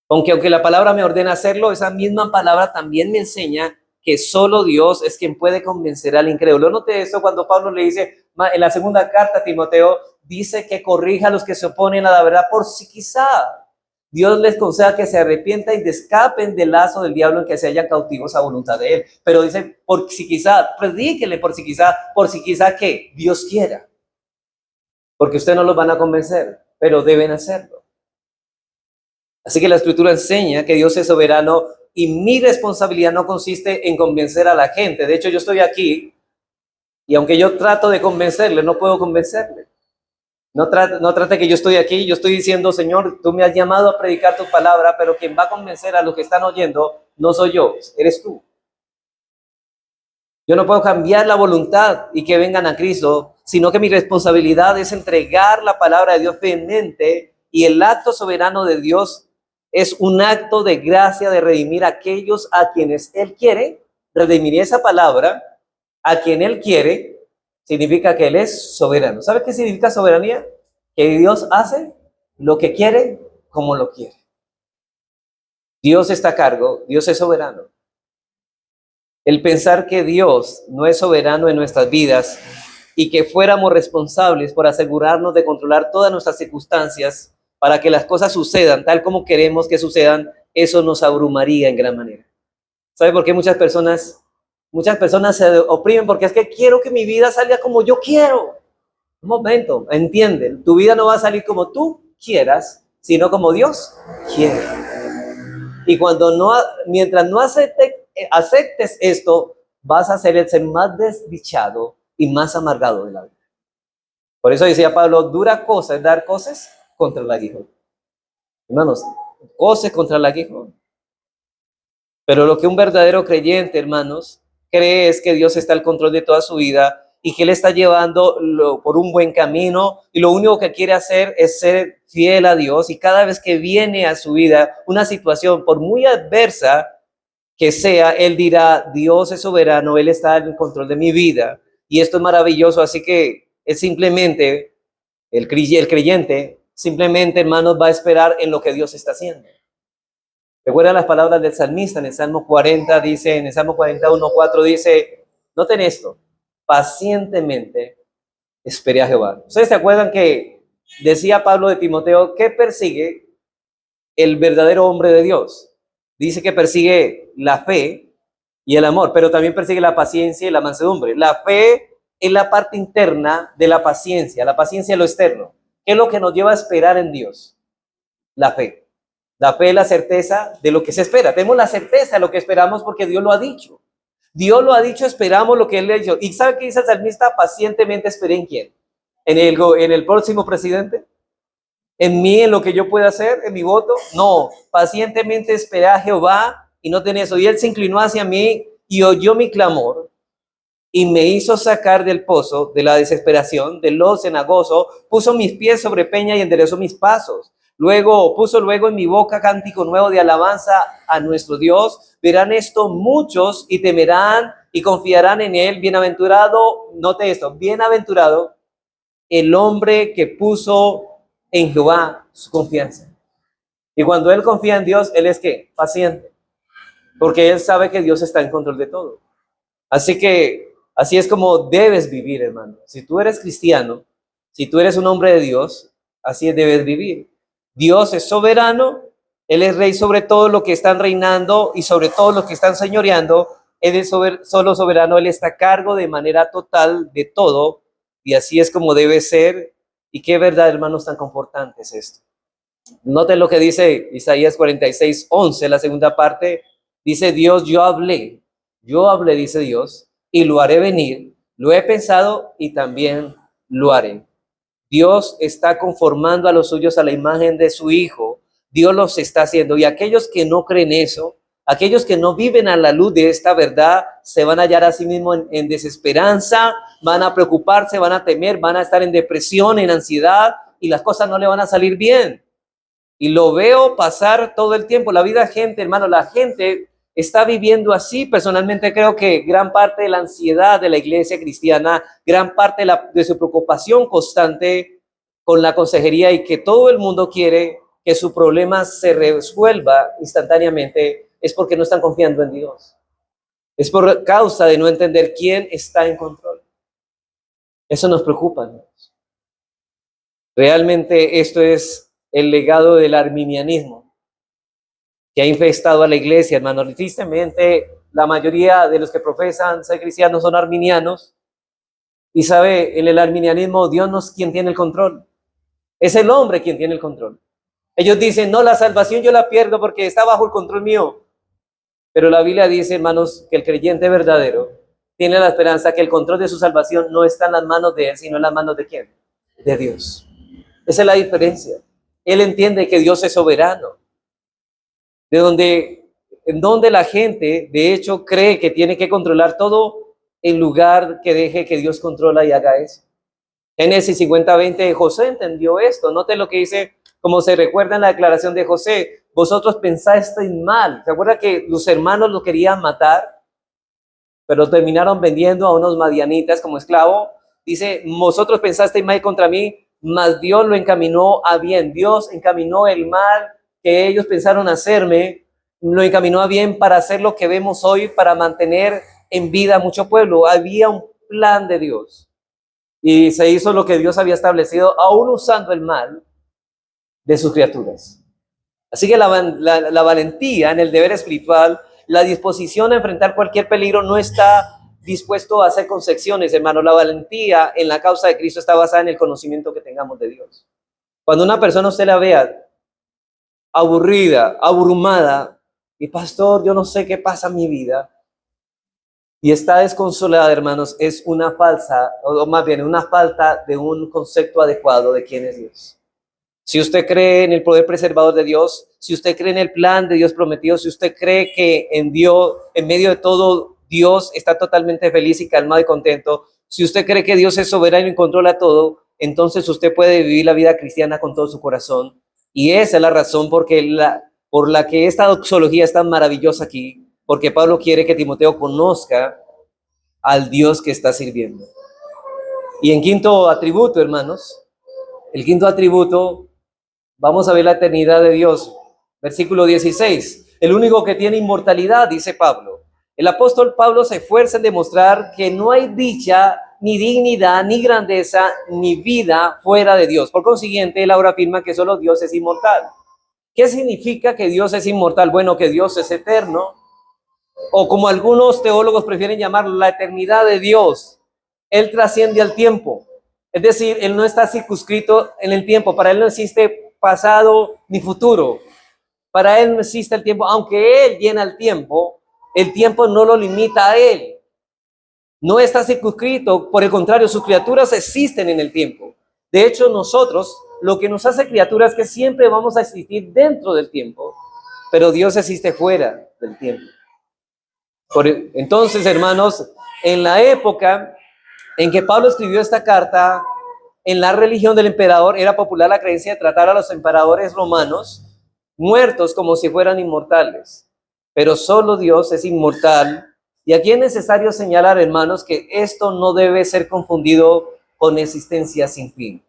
Aunque la palabra me ordena hacerlo, esa misma palabra también me enseña que solo Dios es quien puede convencer al incrédulo. Note eso cuando Pablo le dice, en la segunda carta a Timoteo, dice que corrija a los que se oponen a la verdad por si quizá Dios les conceda que se arrepientan y escapen del lazo del diablo en que se hallan cautivos a voluntad de él. Pero dice, por si quizá, predíquenle por si quizá que Dios quiera. Porque ustedes no los van a convencer, pero deben hacerlo. Así que la Escritura enseña que Dios es soberano y mi responsabilidad no consiste en convencer a la gente. De hecho, yo estoy aquí y aunque yo trato de convencerle, no puedo convencerle. No trate que yo estoy aquí, yo estoy diciendo, Señor, tú me has llamado a predicar tu palabra, pero quien va a convencer a los que están oyendo no soy yo, eres tú. Yo no puedo cambiar la voluntad y que vengan a Cristo, sino que mi responsabilidad es entregar la palabra de Dios fielmente, y el acto soberano de Dios es un acto de gracia de redimir a aquellos a quienes Él quiere. Redimir esa palabra a quien Él quiere significa que Él es soberano. ¿Sabe qué significa soberanía? Que Dios hace lo que quiere como lo quiere. Dios está a cargo, Dios es soberano. El pensar que Dios no es soberano en nuestras vidas y que fuéramos responsables por asegurarnos de controlar todas nuestras circunstancias para que las cosas sucedan tal como queremos que sucedan, eso nos abrumaría en gran manera. ¿Sabe por qué muchas personas se oprimen? Porque es que quiero que mi vida salga como yo quiero. Un momento, entienden, tu vida no va a salir como tú quieras, sino como Dios quiere. Y mientras no aceptes esto, vas a ser el ser más desdichado y más amargado de la vida. Por eso decía Pablo, dura cosa es dar cosas contra el aguijón. Hermanos, cosas contra el aguijón. Pero lo que un verdadero creyente, hermanos, cree es que Dios está al control de toda su vida y que Él está llevándolo por un buen camino, y lo único que quiere hacer es ser fiel a Dios, y cada vez que viene a su vida una situación, por muy adversa que sea, Él dirá, Dios es soberano, Él está en control de mi vida, y esto es maravilloso. Así que es simplemente, el creyente simplemente, hermanos, va a esperar en lo que Dios está haciendo. Recuerda las palabras del salmista en el Salmo 40, dice, en el Salmo 41:4 dice, noten esto, pacientemente esperé a Jehová. ¿Ustedes se acuerdan que decía Pablo de Timoteo, qué persigue el verdadero hombre de Dios? Dice que persigue la fe y el amor, pero también persigue la paciencia y la mansedumbre. La fe es la parte interna de la paciencia es lo externo. ¿Qué es lo que nos lleva a esperar en Dios? La fe. La fe es la certeza de lo que se espera. Tenemos la certeza de lo que esperamos porque Dios lo ha dicho. Dios lo ha dicho, esperamos lo que Él ha dicho. ¿Y sabe qué dice el salmista? Pacientemente esperé ¿en quién? ¿En el próximo presidente? ¿En mí, en lo que yo pueda hacer? ¿En mi voto? No, pacientemente esperé a Jehová y no tenía eso. Y Él se inclinó hacia mí y oyó mi clamor y me hizo sacar del pozo de la desesperación, del lodo cenagoso, puso mis pies sobre peña y enderezó mis pasos. Puso luego en mi boca cántico nuevo de alabanza a nuestro Dios. Verán esto muchos y temerán y confiarán en Él. Bienaventurado, note esto, bienaventurado el hombre que puso en Jehová su confianza. Y cuando él confía en Dios, él es ¿qué? Paciente. Porque él sabe que Dios está en control de todo. Así que así es como debes vivir, hermano. Si tú eres cristiano, si tú eres un hombre de Dios, así debes vivir. Dios es soberano, Él es rey sobre todo lo que están reinando y sobre todo los que están señoreando. Él es solo soberano, Él está a cargo de manera total de todo, y así es como debe ser. Y qué verdad, hermanos, tan confortante es esto. Noten lo que dice Isaías 46:11, la segunda parte. Dice Dios, yo hablé, dice Dios, y lo haré venir. Lo he pensado y también lo haré. Dios está conformando a los suyos a la imagen de su Hijo. Dios los está haciendo. Y aquellos que no creen eso, aquellos que no viven a la luz de esta verdad, se van a hallar a sí mismos en desesperanza, van a preocuparse, van a temer, van a estar en depresión, en ansiedad, y las cosas no le van a salir bien. Y lo veo pasar todo el tiempo. La vida, gente, hermano, la gente está viviendo así. Personalmente creo que gran parte de la ansiedad de la iglesia cristiana, gran parte de su preocupación constante con la consejería, y que todo el mundo quiere que su problema se resuelva instantáneamente, es porque no están confiando en Dios. Es por causa de no entender quién está en control. Eso nos preocupa, hermanos. Realmente esto es el legado del arminianismo. que ha infestado a la iglesia, hermanos. Tristemente, la mayoría de los que profesan ser cristianos son arminianos. Y sabe, en el arminianismo, Dios no es quien tiene el control. Es el hombre quien tiene el control. Ellos dicen, no, la salvación yo la pierdo porque está bajo el control mío. Pero la Biblia dice, hermanos, que el creyente verdadero tiene la esperanza que el control de su salvación no está en las manos de él, sino en las manos de ¿quién? De Dios. Esa es la diferencia. Él entiende que Dios es soberano. En donde la gente, de hecho, cree que tiene que controlar todo en lugar que deje que Dios controla y haga eso. Génesis 50:20, José entendió esto. Note lo que dice, como se recuerda en la declaración de José, vosotros pensasteis mal. ¿Se acuerda que los hermanos lo querían matar, pero terminaron vendiendo a unos madianitas como esclavo? Dice, vosotros pensasteis mal contra mí, mas Dios lo encaminó a bien. Dios encaminó el mal que ellos pensaron hacerme, lo encaminó a bien para hacer lo que vemos hoy, para mantener en vida a mucho pueblo. Había un plan de Dios. Y se hizo lo que Dios había establecido, aún usando el mal de sus criaturas. Así que la valentía en el deber espiritual, la disposición a enfrentar cualquier peligro no está dispuesto a hacer concesiones, hermano. La valentía en la causa de Cristo está basada en el conocimiento que tengamos de Dios. Cuando una persona usted la vea aburrida, abrumada, y pastor, yo no sé qué pasa en mi vida, y está desconsolada, hermanos, es una falsa, o más bien una falta de un concepto adecuado de quién es Dios. Si usted cree en el poder preservador de Dios, si usted cree en el plan de Dios prometido, si usted cree que en Dios, en medio de todo, Dios está totalmente feliz y calmado y contento, si usted cree que Dios es soberano y controla todo, entonces usted puede vivir la vida cristiana con todo su corazón. Y esa es la razón por la que esta doxología es tan maravillosa aquí, porque Pablo quiere que Timoteo conozca al Dios que está sirviendo. Y en quinto atributo, hermanos, el quinto atributo, vamos a ver la eternidad de Dios. Versículo 16. El único que tiene inmortalidad, dice Pablo. El apóstol Pablo se esfuerza en demostrar que no hay dicha, ni dignidad, ni grandeza, ni vida fuera de Dios. Por consiguiente, él ahora afirma que solo Dios es inmortal. ¿Qué significa que Dios es inmortal? Bueno, que Dios es eterno, o como algunos teólogos prefieren llamarlo, la eternidad de Dios. Él trasciende al tiempo. Es decir, Él no está circunscrito en el tiempo. Para Él no existe pasado ni futuro. Para Él no existe el tiempo. Aunque Él llena el tiempo no lo limita a Él. No está circunscrito. Por el contrario, sus criaturas existen en el tiempo. De hecho, nosotros, lo que nos hace criaturas es que siempre vamos a existir dentro del tiempo, pero Dios existe fuera del tiempo. Entonces, hermanos, en la época en que Pablo escribió esta carta, en la religión del emperador era popular la creencia de tratar a los emperadores romanos muertos como si fueran inmortales. Pero solo Dios es inmortal. Y aquí es necesario señalar, hermanos, que esto no debe ser confundido con existencia sin fin.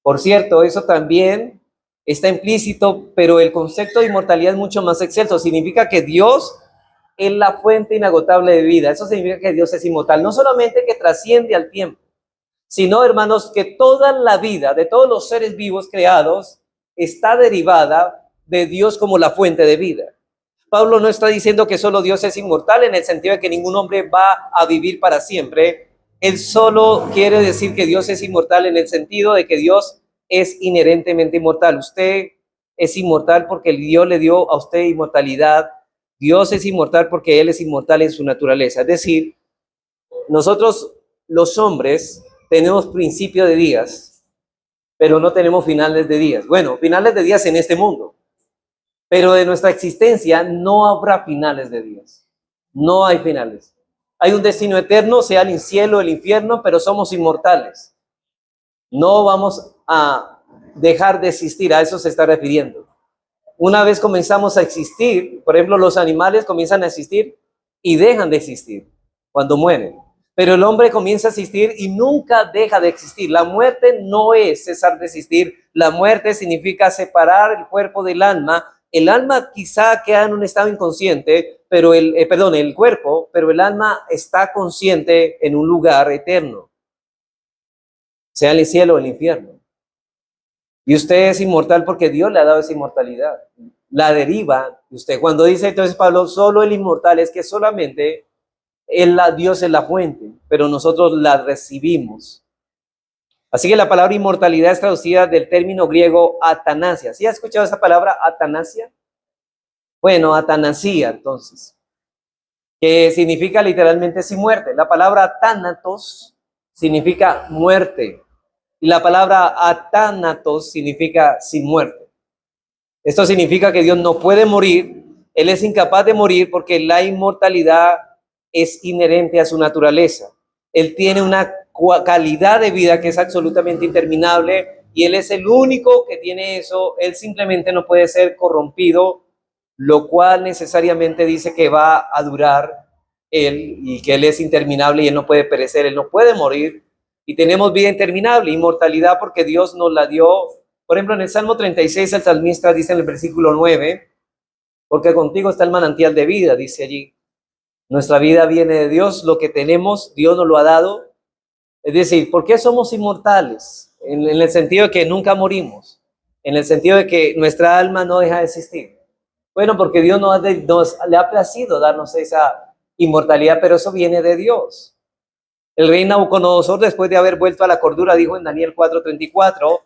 Por cierto, eso también está implícito, pero el concepto de inmortalidad es mucho más excelso. Significa que Dios es la fuente inagotable de vida. Eso significa que Dios es inmortal. No solamente que trasciende al tiempo, sino, hermanos, que toda la vida de todos los seres vivos creados está derivada de Dios como la fuente de vida. Pablo no está diciendo que solo Dios es inmortal en el sentido de que ningún hombre va a vivir para siempre. Él solo quiere decir que Dios es inmortal en el sentido de que Dios es inherentemente inmortal. Usted es inmortal porque Dios le dio a usted inmortalidad. Dios es inmortal porque Él es inmortal en su naturaleza. Es decir, nosotros los hombres tenemos principio de días, pero no tenemos finales de días. Bueno, finales de días en este mundo, pero de nuestra existencia no habrá finales de días. No hay finales. Hay un destino eterno, sea el cielo o el infierno, pero somos inmortales. No vamos a dejar de existir, a eso se está refiriendo. Una vez comenzamos a existir, por ejemplo, los animales comienzan a existir y dejan de existir cuando mueren. Pero el hombre comienza a existir y nunca deja de existir. La muerte no es cesar de existir. La muerte significa separar el cuerpo del alma. El alma quizá queda en un estado inconsciente, pero el cuerpo, pero el alma está consciente en un lugar eterno, sea el cielo o el infierno. Y usted es inmortal porque Dios le ha dado esa inmortalidad. La deriva de usted. Cuando dice entonces Pablo, solo el inmortal, es que solamente Dios es la fuente, pero nosotros la recibimos. Así que la palabra inmortalidad es traducida del término griego atanasia. ¿Sí ha escuchado esa palabra atanasia? Bueno, atanasía entonces, que significa literalmente sin muerte. La palabra thanatos significa muerte y la palabra athanatos significa sin muerte. Esto significa que Dios no puede morir, Él es incapaz de morir porque la inmortalidad es inherente a su naturaleza. Él tiene una calidad de vida que es absolutamente interminable y Él es el único que tiene eso. Él simplemente no puede ser corrompido, lo cual necesariamente dice que va a durar Él y que Él es interminable y Él no puede perecer, Él no puede morir. Y tenemos vida interminable, inmortalidad, porque Dios nos la dio. Por ejemplo, en el Salmo 36, el salmista dice en el versículo 9, porque contigo está el manantial de vida, dice allí. Nuestra vida viene de Dios, lo que tenemos, Dios nos lo ha dado. Es decir, ¿por qué somos inmortales? En el sentido de que nunca morimos, en el sentido de que nuestra alma no deja de existir. Bueno, porque Dios nos le ha placido darnos esa inmortalidad, pero eso viene de Dios. El rey Nabucodonosor, después de haber vuelto a la cordura, dijo en Daniel 4:34,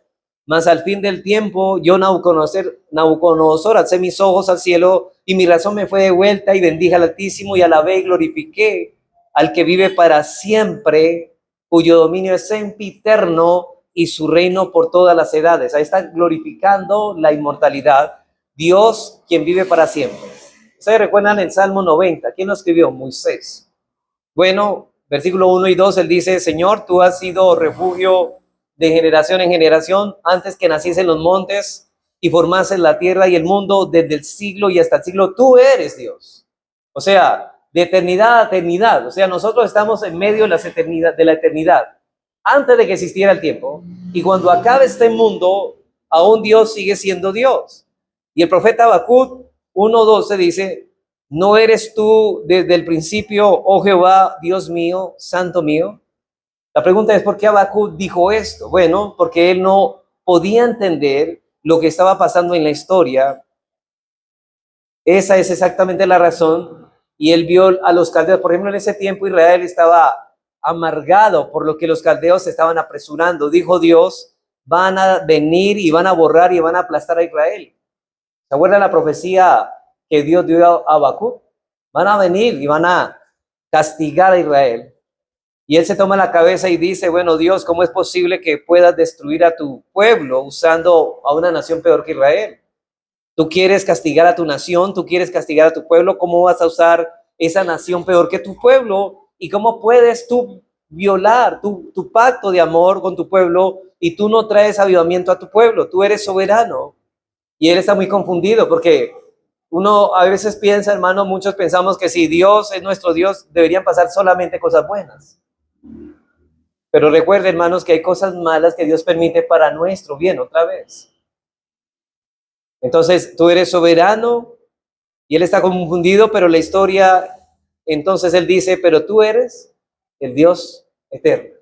mas al fin del tiempo, yo Nabucodonosor, alcé mis ojos al cielo y mi razón me fue de vuelta y bendije al Altísimo y alabé y glorifiqué al que vive para siempre, cuyo dominio es sempiterno y su reino por todas las edades. Ahí está glorificando la inmortalidad. Dios, quien vive para siempre. Ustedes recuerdan el Salmo 90. ¿Quién lo escribió? Moisés. Bueno, versículo 1 y 2, él dice, Señor, tú has sido refugio de generación en generación, antes que naciesen los montes y formasen la tierra y el mundo, desde el siglo y hasta el siglo, tú eres Dios. O sea, de eternidad a eternidad. O sea, nosotros estamos en medio de la eternidad, antes de que existiera el tiempo. Y cuando acabe este mundo, aún Dios sigue siendo Dios. Y el profeta Habacuc 1:12 dice, ¿no eres tú desde el principio, oh Jehová, Dios mío, santo mío? La pregunta es, ¿por qué Habacuc dijo esto? Bueno, porque él no podía entender lo que estaba pasando en la historia. Esa es exactamente la razón. Y él vio a los caldeos. Por ejemplo, en ese tiempo Israel estaba amargado por lo que los caldeos estaban apresurando. Dijo Dios, van a venir y van a borrar y van a aplastar a Israel. ¿Se acuerdan la profecía que Dios dio a Habacuc? Van a venir y van a castigar a Israel. Y él se toma la cabeza y dice, bueno, Dios, ¿cómo es posible que puedas destruir a tu pueblo usando a una nación peor que Israel? Tú quieres castigar a tu nación, tú quieres castigar a tu pueblo, ¿cómo vas a usar esa nación peor que tu pueblo? ¿Y cómo puedes tú violar tu pacto de amor con tu pueblo y tú no traes avivamiento a tu pueblo? Tú eres soberano. Y él está muy confundido porque uno a veces piensa, hermano, muchos pensamos que si Dios es nuestro Dios, deberían pasar solamente cosas buenas. Pero recuerden, hermanos, que hay cosas malas que Dios permite para nuestro bien, otra vez. Entonces, tú eres soberano y él está confundido, pero la historia, entonces él dice, pero tú eres el Dios eterno.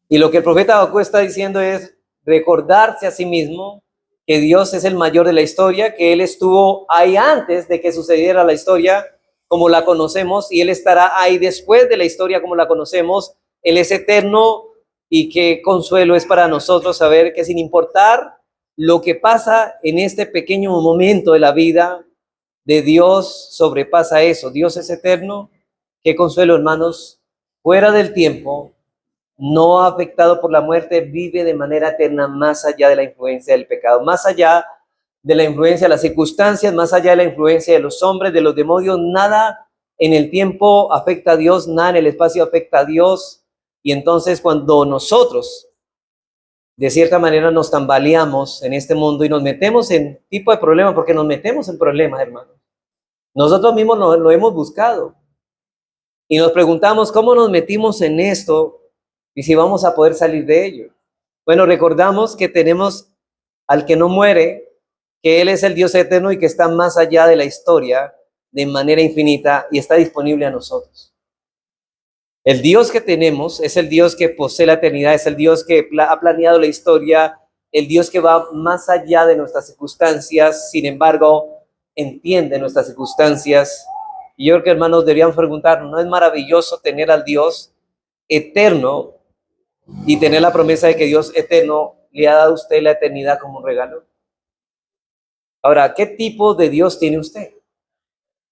Y lo que el profeta Habacuc está diciendo es recordarse a sí mismo que Dios es el mayor de la historia, que él estuvo ahí antes de que sucediera la historia como la conocemos y él estará ahí después de la historia como la conocemos. Él es eterno y qué consuelo es para nosotros saber que sin importar lo que pasa en este pequeño momento de la vida de Dios, sobrepasa eso. Dios es eterno. Qué consuelo, hermanos, fuera del tiempo, no afectado por la muerte, vive de manera eterna más allá de la influencia del pecado, más allá de la influencia de las circunstancias, más allá de la influencia de los hombres, de los demonios. Nada en el tiempo afecta a Dios, nada en el espacio afecta a Dios. Y entonces cuando nosotros de cierta manera nos tambaleamos en este mundo y nos metemos en tipo de problemas, porque nos metemos en problemas, hermanos. Nosotros mismos lo hemos buscado y nos preguntamos cómo nos metimos en esto y si vamos a poder salir de ello. Bueno, recordamos que tenemos al que no muere, que Él es el Dios eterno y que está más allá de la historia de manera infinita y está disponible a nosotros. El Dios que tenemos es el Dios que posee la eternidad, es el Dios que ha planeado la historia el Dios que va más allá de nuestras circunstancias, sin embargo, entiende nuestras circunstancias. Y yo creo que, hermanos, deberían preguntarnos, ¿no es maravilloso tener al Dios eterno y tener la promesa de que Dios eterno le ha dado a usted la eternidad como un regalo? Ahora, ¿qué tipo de Dios tiene usted?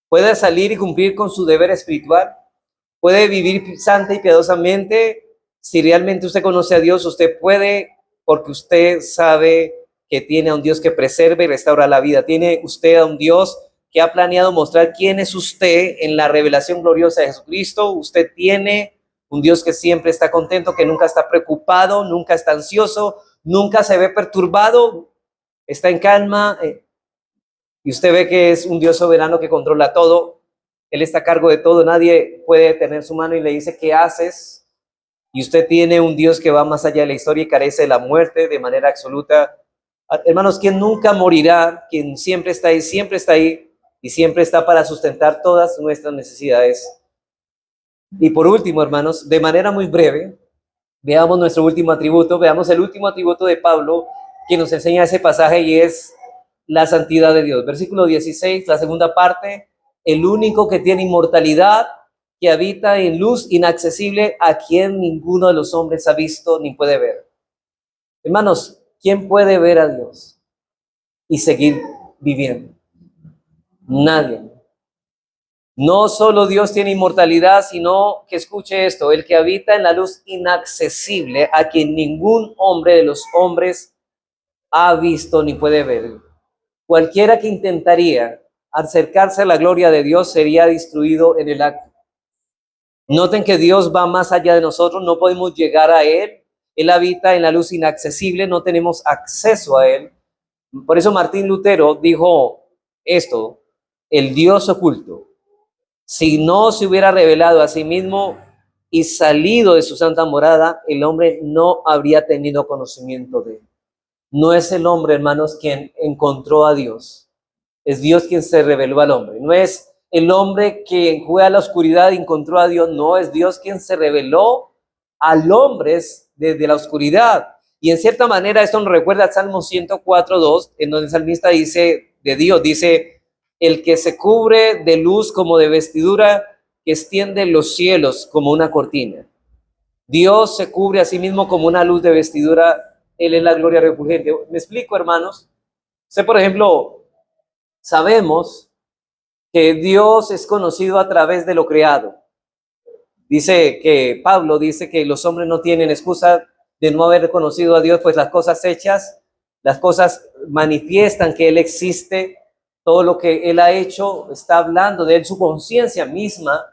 ¿Puede salir y cumplir con su deber espiritual? ¿Puede vivir santa y piadosamente? Si realmente usted conoce a Dios, usted puede, porque usted sabe que tiene a un Dios que preserva y restaura la vida. Tiene usted a un Dios que ha planeado mostrar quién es usted en la revelación gloriosa de Jesucristo. Usted tiene un Dios que siempre está contento, que nunca está preocupado, nunca está ansioso, nunca se ve perturbado, está en calma. Y usted ve que es un Dios soberano que controla todo. Él está a cargo de todo. Nadie puede tener su mano y le dice, ¿qué haces? Y usted tiene un Dios que va más allá de la historia y carece de la muerte de manera absoluta. Hermanos, quien nunca morirá, quien siempre está ahí y siempre está para sustentar todas nuestras necesidades. Y por último, hermanos, de manera muy breve, veamos nuestro último atributo, veamos el último atributo de Pablo que nos enseña ese pasaje y es la santidad de Dios. Versículo 16, la segunda parte, el único que tiene inmortalidad, que habita en luz inaccesible, a quien ninguno de los hombres ha visto ni puede ver. Hermanos, ¿quién puede ver a Dios y seguir viviendo? Nadie. No solo Dios tiene inmortalidad, sino que escuche esto, el que habita en la luz inaccesible, a quien ningún hombre de los hombres ha visto ni puede ver. Cualquiera que intentaría acercarse a la gloria de Dios sería destruido en el acto. Noten que Dios va más allá de nosotros, no podemos llegar a Él. Él habita en la luz inaccesible, no tenemos acceso a Él. Por eso Martín Lutero dijo esto, el Dios oculto, si no se hubiera revelado a sí mismo y salido de su santa morada, el hombre no habría tenido conocimiento de Él. No es el hombre, hermanos, quien encontró a Dios. Es Dios quien se reveló al hombre. No es el hombre que fue a la oscuridad y encontró a Dios. No, es Dios quien se reveló al hombre desde la oscuridad. Y en cierta manera esto nos recuerda al Salmo 104:2, en donde el salmista dice de Dios, dice, el que se cubre de luz como de vestidura, que extiende los cielos como una cortina. Dios se cubre a sí mismo como una luz de vestidura. Él es la gloria refulgente. ¿Me explico, hermanos? Por ejemplo, sabemos que Dios es conocido a través de lo creado. Dice que Pablo dice que los hombres no tienen excusa de no haber conocido a Dios, pues las cosas hechas, las cosas manifiestan que Él existe, todo lo que Él ha hecho está hablando de Él, su conciencia misma,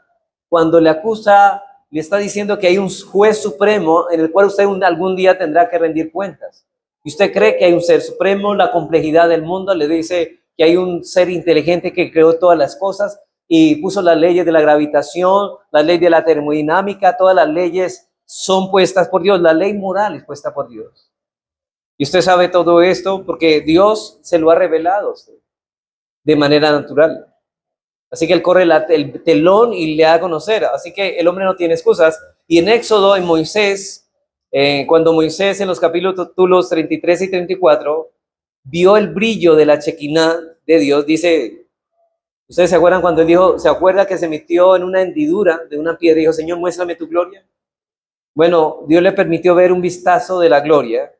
cuando le acusa, le está diciendo que hay un juez supremo en el cual usted algún día tendrá que rendir cuentas. Y usted cree que hay un ser supremo, la complejidad del mundo le dice que hay un ser inteligente que creó todas las cosas y puso las leyes de la gravitación, la ley de la termodinámica, todas las leyes son puestas por Dios, la ley moral es puesta por Dios. Y usted sabe todo esto porque Dios se lo ha revelado a usted de manera natural. Así que Él corre el telón y le da a conocer. Así que el hombre no tiene excusas. Y en Éxodo, en Moisés, cuando Moisés en los capítulos 33 y 34 vio el brillo de la Chequiná de Dios, dice, ¿ustedes se acuerdan cuando Él dijo, se acuerda que se metió en una hendidura de una piedra y dijo, Señor, muéstrame tu gloria? Bueno, Dios le permitió ver un vistazo de la gloria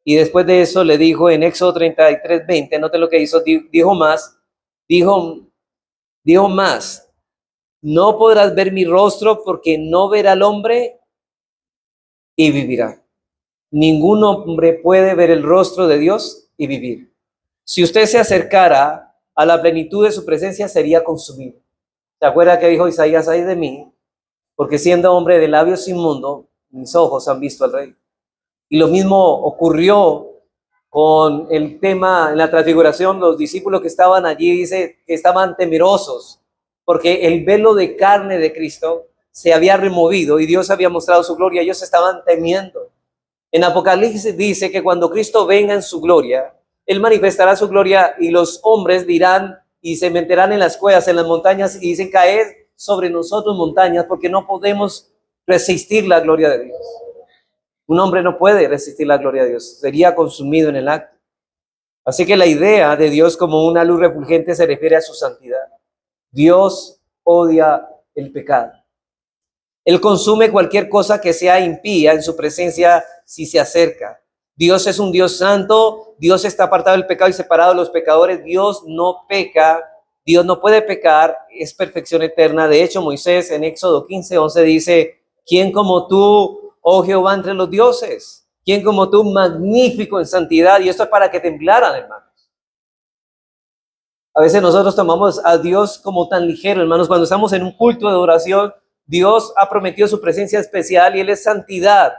y después de eso le dijo en Éxodo 33:20, note lo que hizo, dijo más, no podrás ver mi rostro porque no verá al hombre y vivirá. Ningún hombre puede ver el rostro de Dios y vivir. Si usted se acercara a la plenitud de su presencia, sería consumido. ¿Se acuerda que dijo Isaías, ay de mí? Porque siendo hombre de labios inmundos, mis ojos han visto al Rey. Y lo mismo ocurrió con el tema en la transfiguración. Los discípulos que estaban allí, dice que estaban temerosos, porque el velo de carne de Cristo se había removido y Dios había mostrado su gloria. Ellos estaban temiendo. En Apocalipsis dice que cuando Cristo venga en su gloria, Él manifestará su gloria y los hombres dirán y se meterán en las cuevas, en las montañas y dicen, caer sobre nosotros montañas porque no podemos resistir la gloria de Dios. Un hombre no puede resistir la gloria de Dios, sería consumido en el acto. Así que la idea de Dios como una luz refulgente se refiere a su santidad. Dios odia el pecado. Él consume cualquier cosa que sea impía en su presencia si se acerca. Dios es un Dios santo, Dios está apartado del pecado y separado de los pecadores. Dios no peca, Dios no puede pecar, es perfección eterna. De hecho, Moisés en Éxodo 15:11 dice, ¿quién como tú, oh Jehová, entre los dioses? ¿Quién como tú, magnífico en santidad? Y esto es para que temblaran, hermanos. A veces nosotros tomamos a Dios como tan ligero, hermanos. Cuando estamos en un culto de adoración, Dios ha prometido su presencia especial y Él es santidad.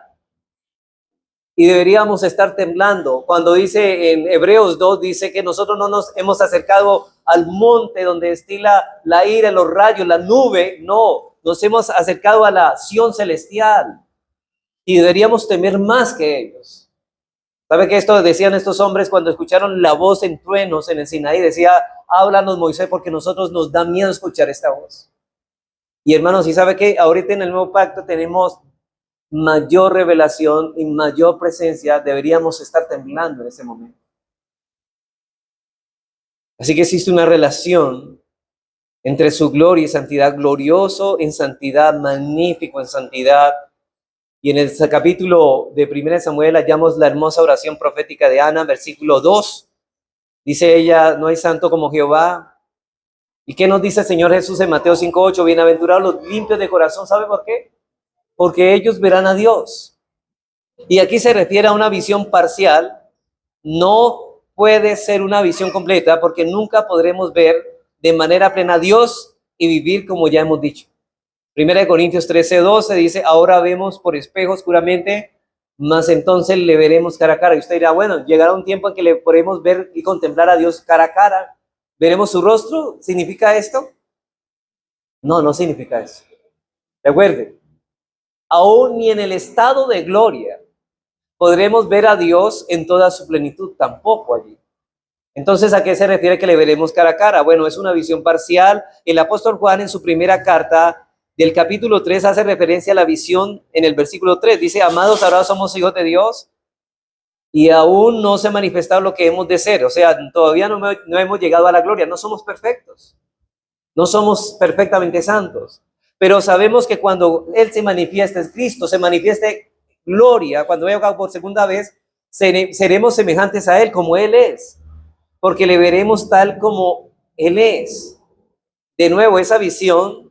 Y deberíamos estar temblando. Cuando dice en Hebreos 2, dice que nosotros no nos hemos acercado al monte donde destila la ira, los rayos, la nube. No, nos hemos acercado a la Sión celestial. Y deberíamos temer más que ellos. ¿Sabe qué esto decían estos hombres cuando escucharon la voz en truenos en el Sinaí? Decía, háblanos Moisés porque nosotros nos da miedo escuchar esta voz. Y hermanos, ¿y sabe qué? Ahorita en el nuevo pacto tenemos mayor revelación y mayor presencia. Deberíamos estar temblando en ese momento. Así que existe una relación entre su gloria y santidad, glorioso en santidad, magnífico en santidad. Y en el capítulo de 1 Samuel hallamos la hermosa oración profética de Ana, versículo 2. Dice ella, no hay santo como Jehová. ¿Y qué nos dice el Señor Jesús en Mateo 5:8? Bienaventurados los limpios de corazón. ¿Sabe por qué? Porque ellos verán a Dios. Y aquí se refiere a una visión parcial. No puede ser una visión completa porque nunca podremos ver de manera plena a Dios y vivir como ya hemos dicho. 1 Corintios 13:12 dice, ahora vemos por espejo oscuramente, mas entonces le veremos cara a cara. Y usted dirá, bueno, llegará un tiempo en que le podremos ver y contemplar a Dios cara a cara. ¿Veremos su rostro? ¿Significa esto? No, no significa eso. Recuerde, aún ni en el estado de gloria podremos ver a Dios en toda su plenitud, tampoco allí. Entonces, ¿a qué se refiere que le veremos cara a cara? Bueno, es una visión parcial. El apóstol Juan en su primera carta del capítulo 3 hace referencia a la visión en el versículo 3. Dice, amados, ahora somos hijos de Dios y aún no se ha manifestado lo que hemos de ser. O sea, todavía no hemos llegado a la gloria. No somos perfectos. No somos perfectamente santos. Pero sabemos que cuando Él se manifiesta, es Cristo, se manifieste gloria, cuando venga por segunda vez, seremos semejantes a Él como Él es. Porque le veremos tal como Él es. De nuevo, esa visión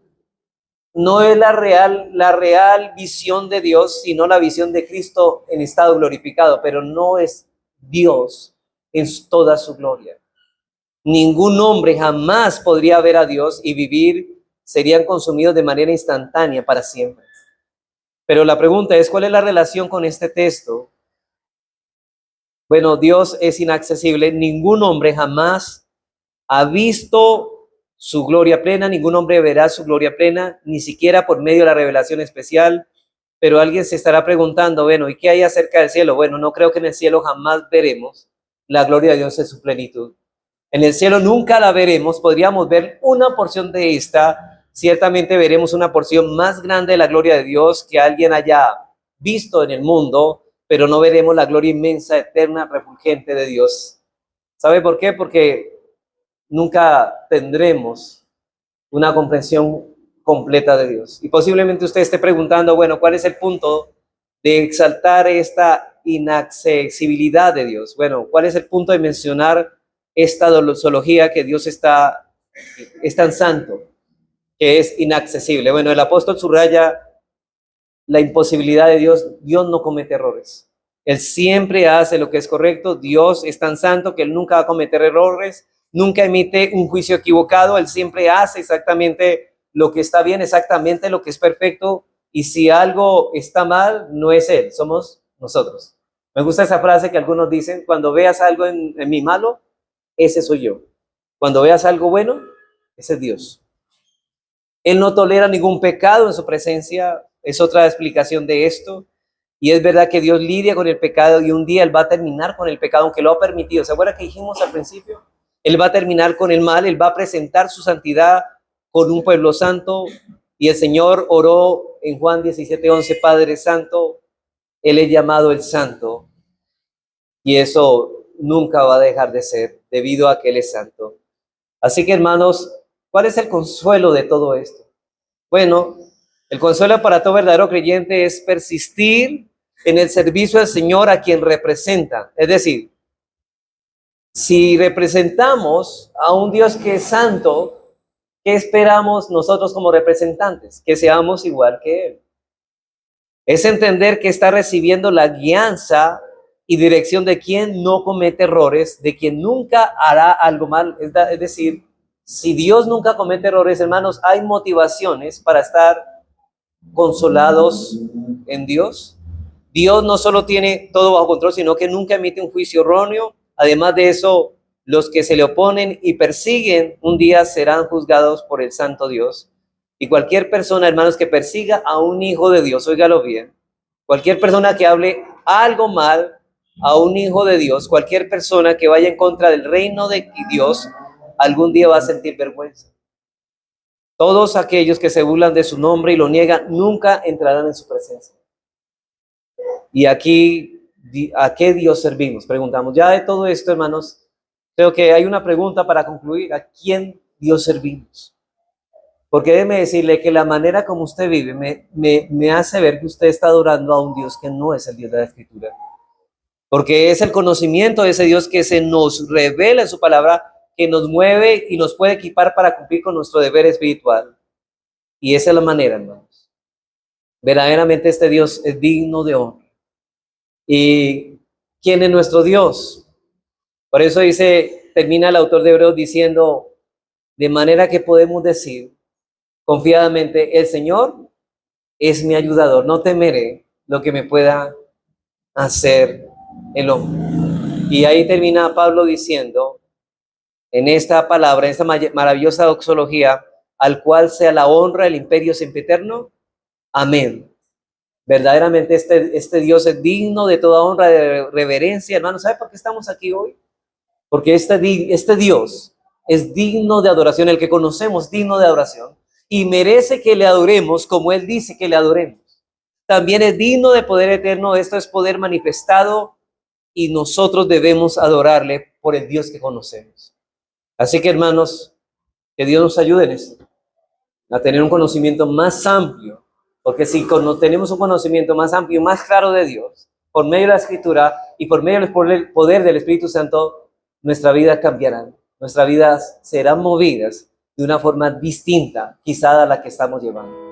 no es la real visión de Dios, sino la visión de Cristo en estado glorificado, pero no es Dios en toda su gloria. Ningún hombre jamás podría ver a Dios y vivir, serían consumidos de manera instantánea para siempre. Pero la pregunta es, ¿cuál es la relación con este texto? Bueno, Dios es inaccesible. Ningún hombre jamás ha visto su gloria plena, ningún hombre verá su gloria plena, ni siquiera por medio de la revelación especial. Pero alguien se estará preguntando, bueno, ¿y qué hay acerca del cielo? Bueno, no creo que en el cielo jamás veremos la gloria de Dios en su plenitud. En el cielo nunca la veremos, podríamos ver una porción de esta, ciertamente veremos una porción más grande de la gloria de Dios que alguien haya visto en el mundo, pero no veremos la gloria inmensa, eterna, refulgente de Dios. ¿Sabe por qué? Porque nunca tendremos una comprensión completa de Dios. Y posiblemente usted esté preguntando, bueno, ¿cuál es el punto de exaltar esta inaccesibilidad de Dios? Bueno, ¿cuál es el punto de mencionar esta doxología que Dios es tan santo, que es inaccesible? Bueno, el apóstol subraya la imposibilidad de Dios. Dios no comete errores. Él siempre hace lo que es correcto. Dios es tan santo que Él nunca va a cometer errores, nunca emite un juicio equivocado. Él siempre hace exactamente lo que está bien, exactamente lo que es perfecto. Y si algo está mal, no es Él, somos nosotros. Me gusta esa frase que algunos dicen, cuando veas algo en mí malo, ese soy yo. Cuando veas algo bueno, ese es Dios. Él no tolera ningún pecado en su presencia. Es otra explicación de esto. Y es verdad que Dios lidia con el pecado y un día Él va a terminar con el pecado, aunque lo ha permitido. ¿Se acuerdan que dijimos al principio? Él va a terminar con el mal, Él va a presentar su santidad con un pueblo santo. Y el Señor oró en Juan 17:11, Padre Santo, Él es llamado el Santo y eso nunca va a dejar de ser debido a que Él es santo. Así que, hermanos, ¿cuál es el consuelo de todo esto? Bueno, el consuelo para todo verdadero creyente es persistir en el servicio al Señor a quien representa. Es decir, si representamos a un Dios que es santo, ¿qué esperamos nosotros como representantes? Que seamos igual que Él. Es entender que está recibiendo la guianza y dirección de quien no comete errores, de quien nunca hará algo mal. Es decir, si Dios nunca comete errores, hermanos, hay motivaciones para estar consolados en Dios. Dios no solo tiene todo bajo control, sino que nunca emite un juicio erróneo. Además de eso, los que se le oponen y persiguen un día serán juzgados por el santo Dios. Y cualquier persona, hermanos, que persiga a un hijo de Dios, óigalo bien, cualquier persona que hable algo mal a un hijo de Dios, cualquier persona que vaya en contra del reino de Dios, algún día va a sentir vergüenza. Todos aquellos que se burlan de su nombre y lo niegan, nunca entrarán en su presencia. Y aquí, ¿a qué Dios servimos? Preguntamos. Ya de todo esto, hermanos, creo que hay una pregunta para concluir. ¿A quién Dios servimos? Porque déjeme decirle que la manera como usted vive me hace ver que usted está adorando a un Dios que no es el Dios de la Escritura. Porque es el conocimiento de ese Dios que se nos revela en su palabra, que nos mueve y nos puede equipar para cumplir con nuestro deber espiritual. Y esa es la manera, hermanos. Verdaderamente este Dios es digno de honra. ¿Y quién es nuestro Dios? Por eso termina el autor de Hebreos diciendo, de manera que podemos decir confiadamente, el Señor es mi ayudador, no temeré lo que me pueda hacer el hombre. Y ahí termina Pablo diciendo, en esta palabra, en esta maravillosa doxología, al cual sea la honra, el imperio sempiterno. Amén. Verdaderamente este Dios es digno de toda honra, de reverencia. Hermano, ¿sabe por qué estamos aquí hoy? Porque este Dios es digno de adoración, el que conocemos digno de adoración, y merece que le adoremos como Él dice que le adoremos. También es digno de poder eterno, esto es poder manifestado, y nosotros debemos adorarle por el Dios que conocemos. Así que, hermanos, que Dios nos ayude en esto, a tener un conocimiento más amplio, porque si tenemos un conocimiento más amplio, más claro de Dios, por medio de la Escritura y por medio del poder del Espíritu Santo, nuestra vida cambiará, nuestras vidas serán movidas de una forma distinta, quizá a la que estamos llevando.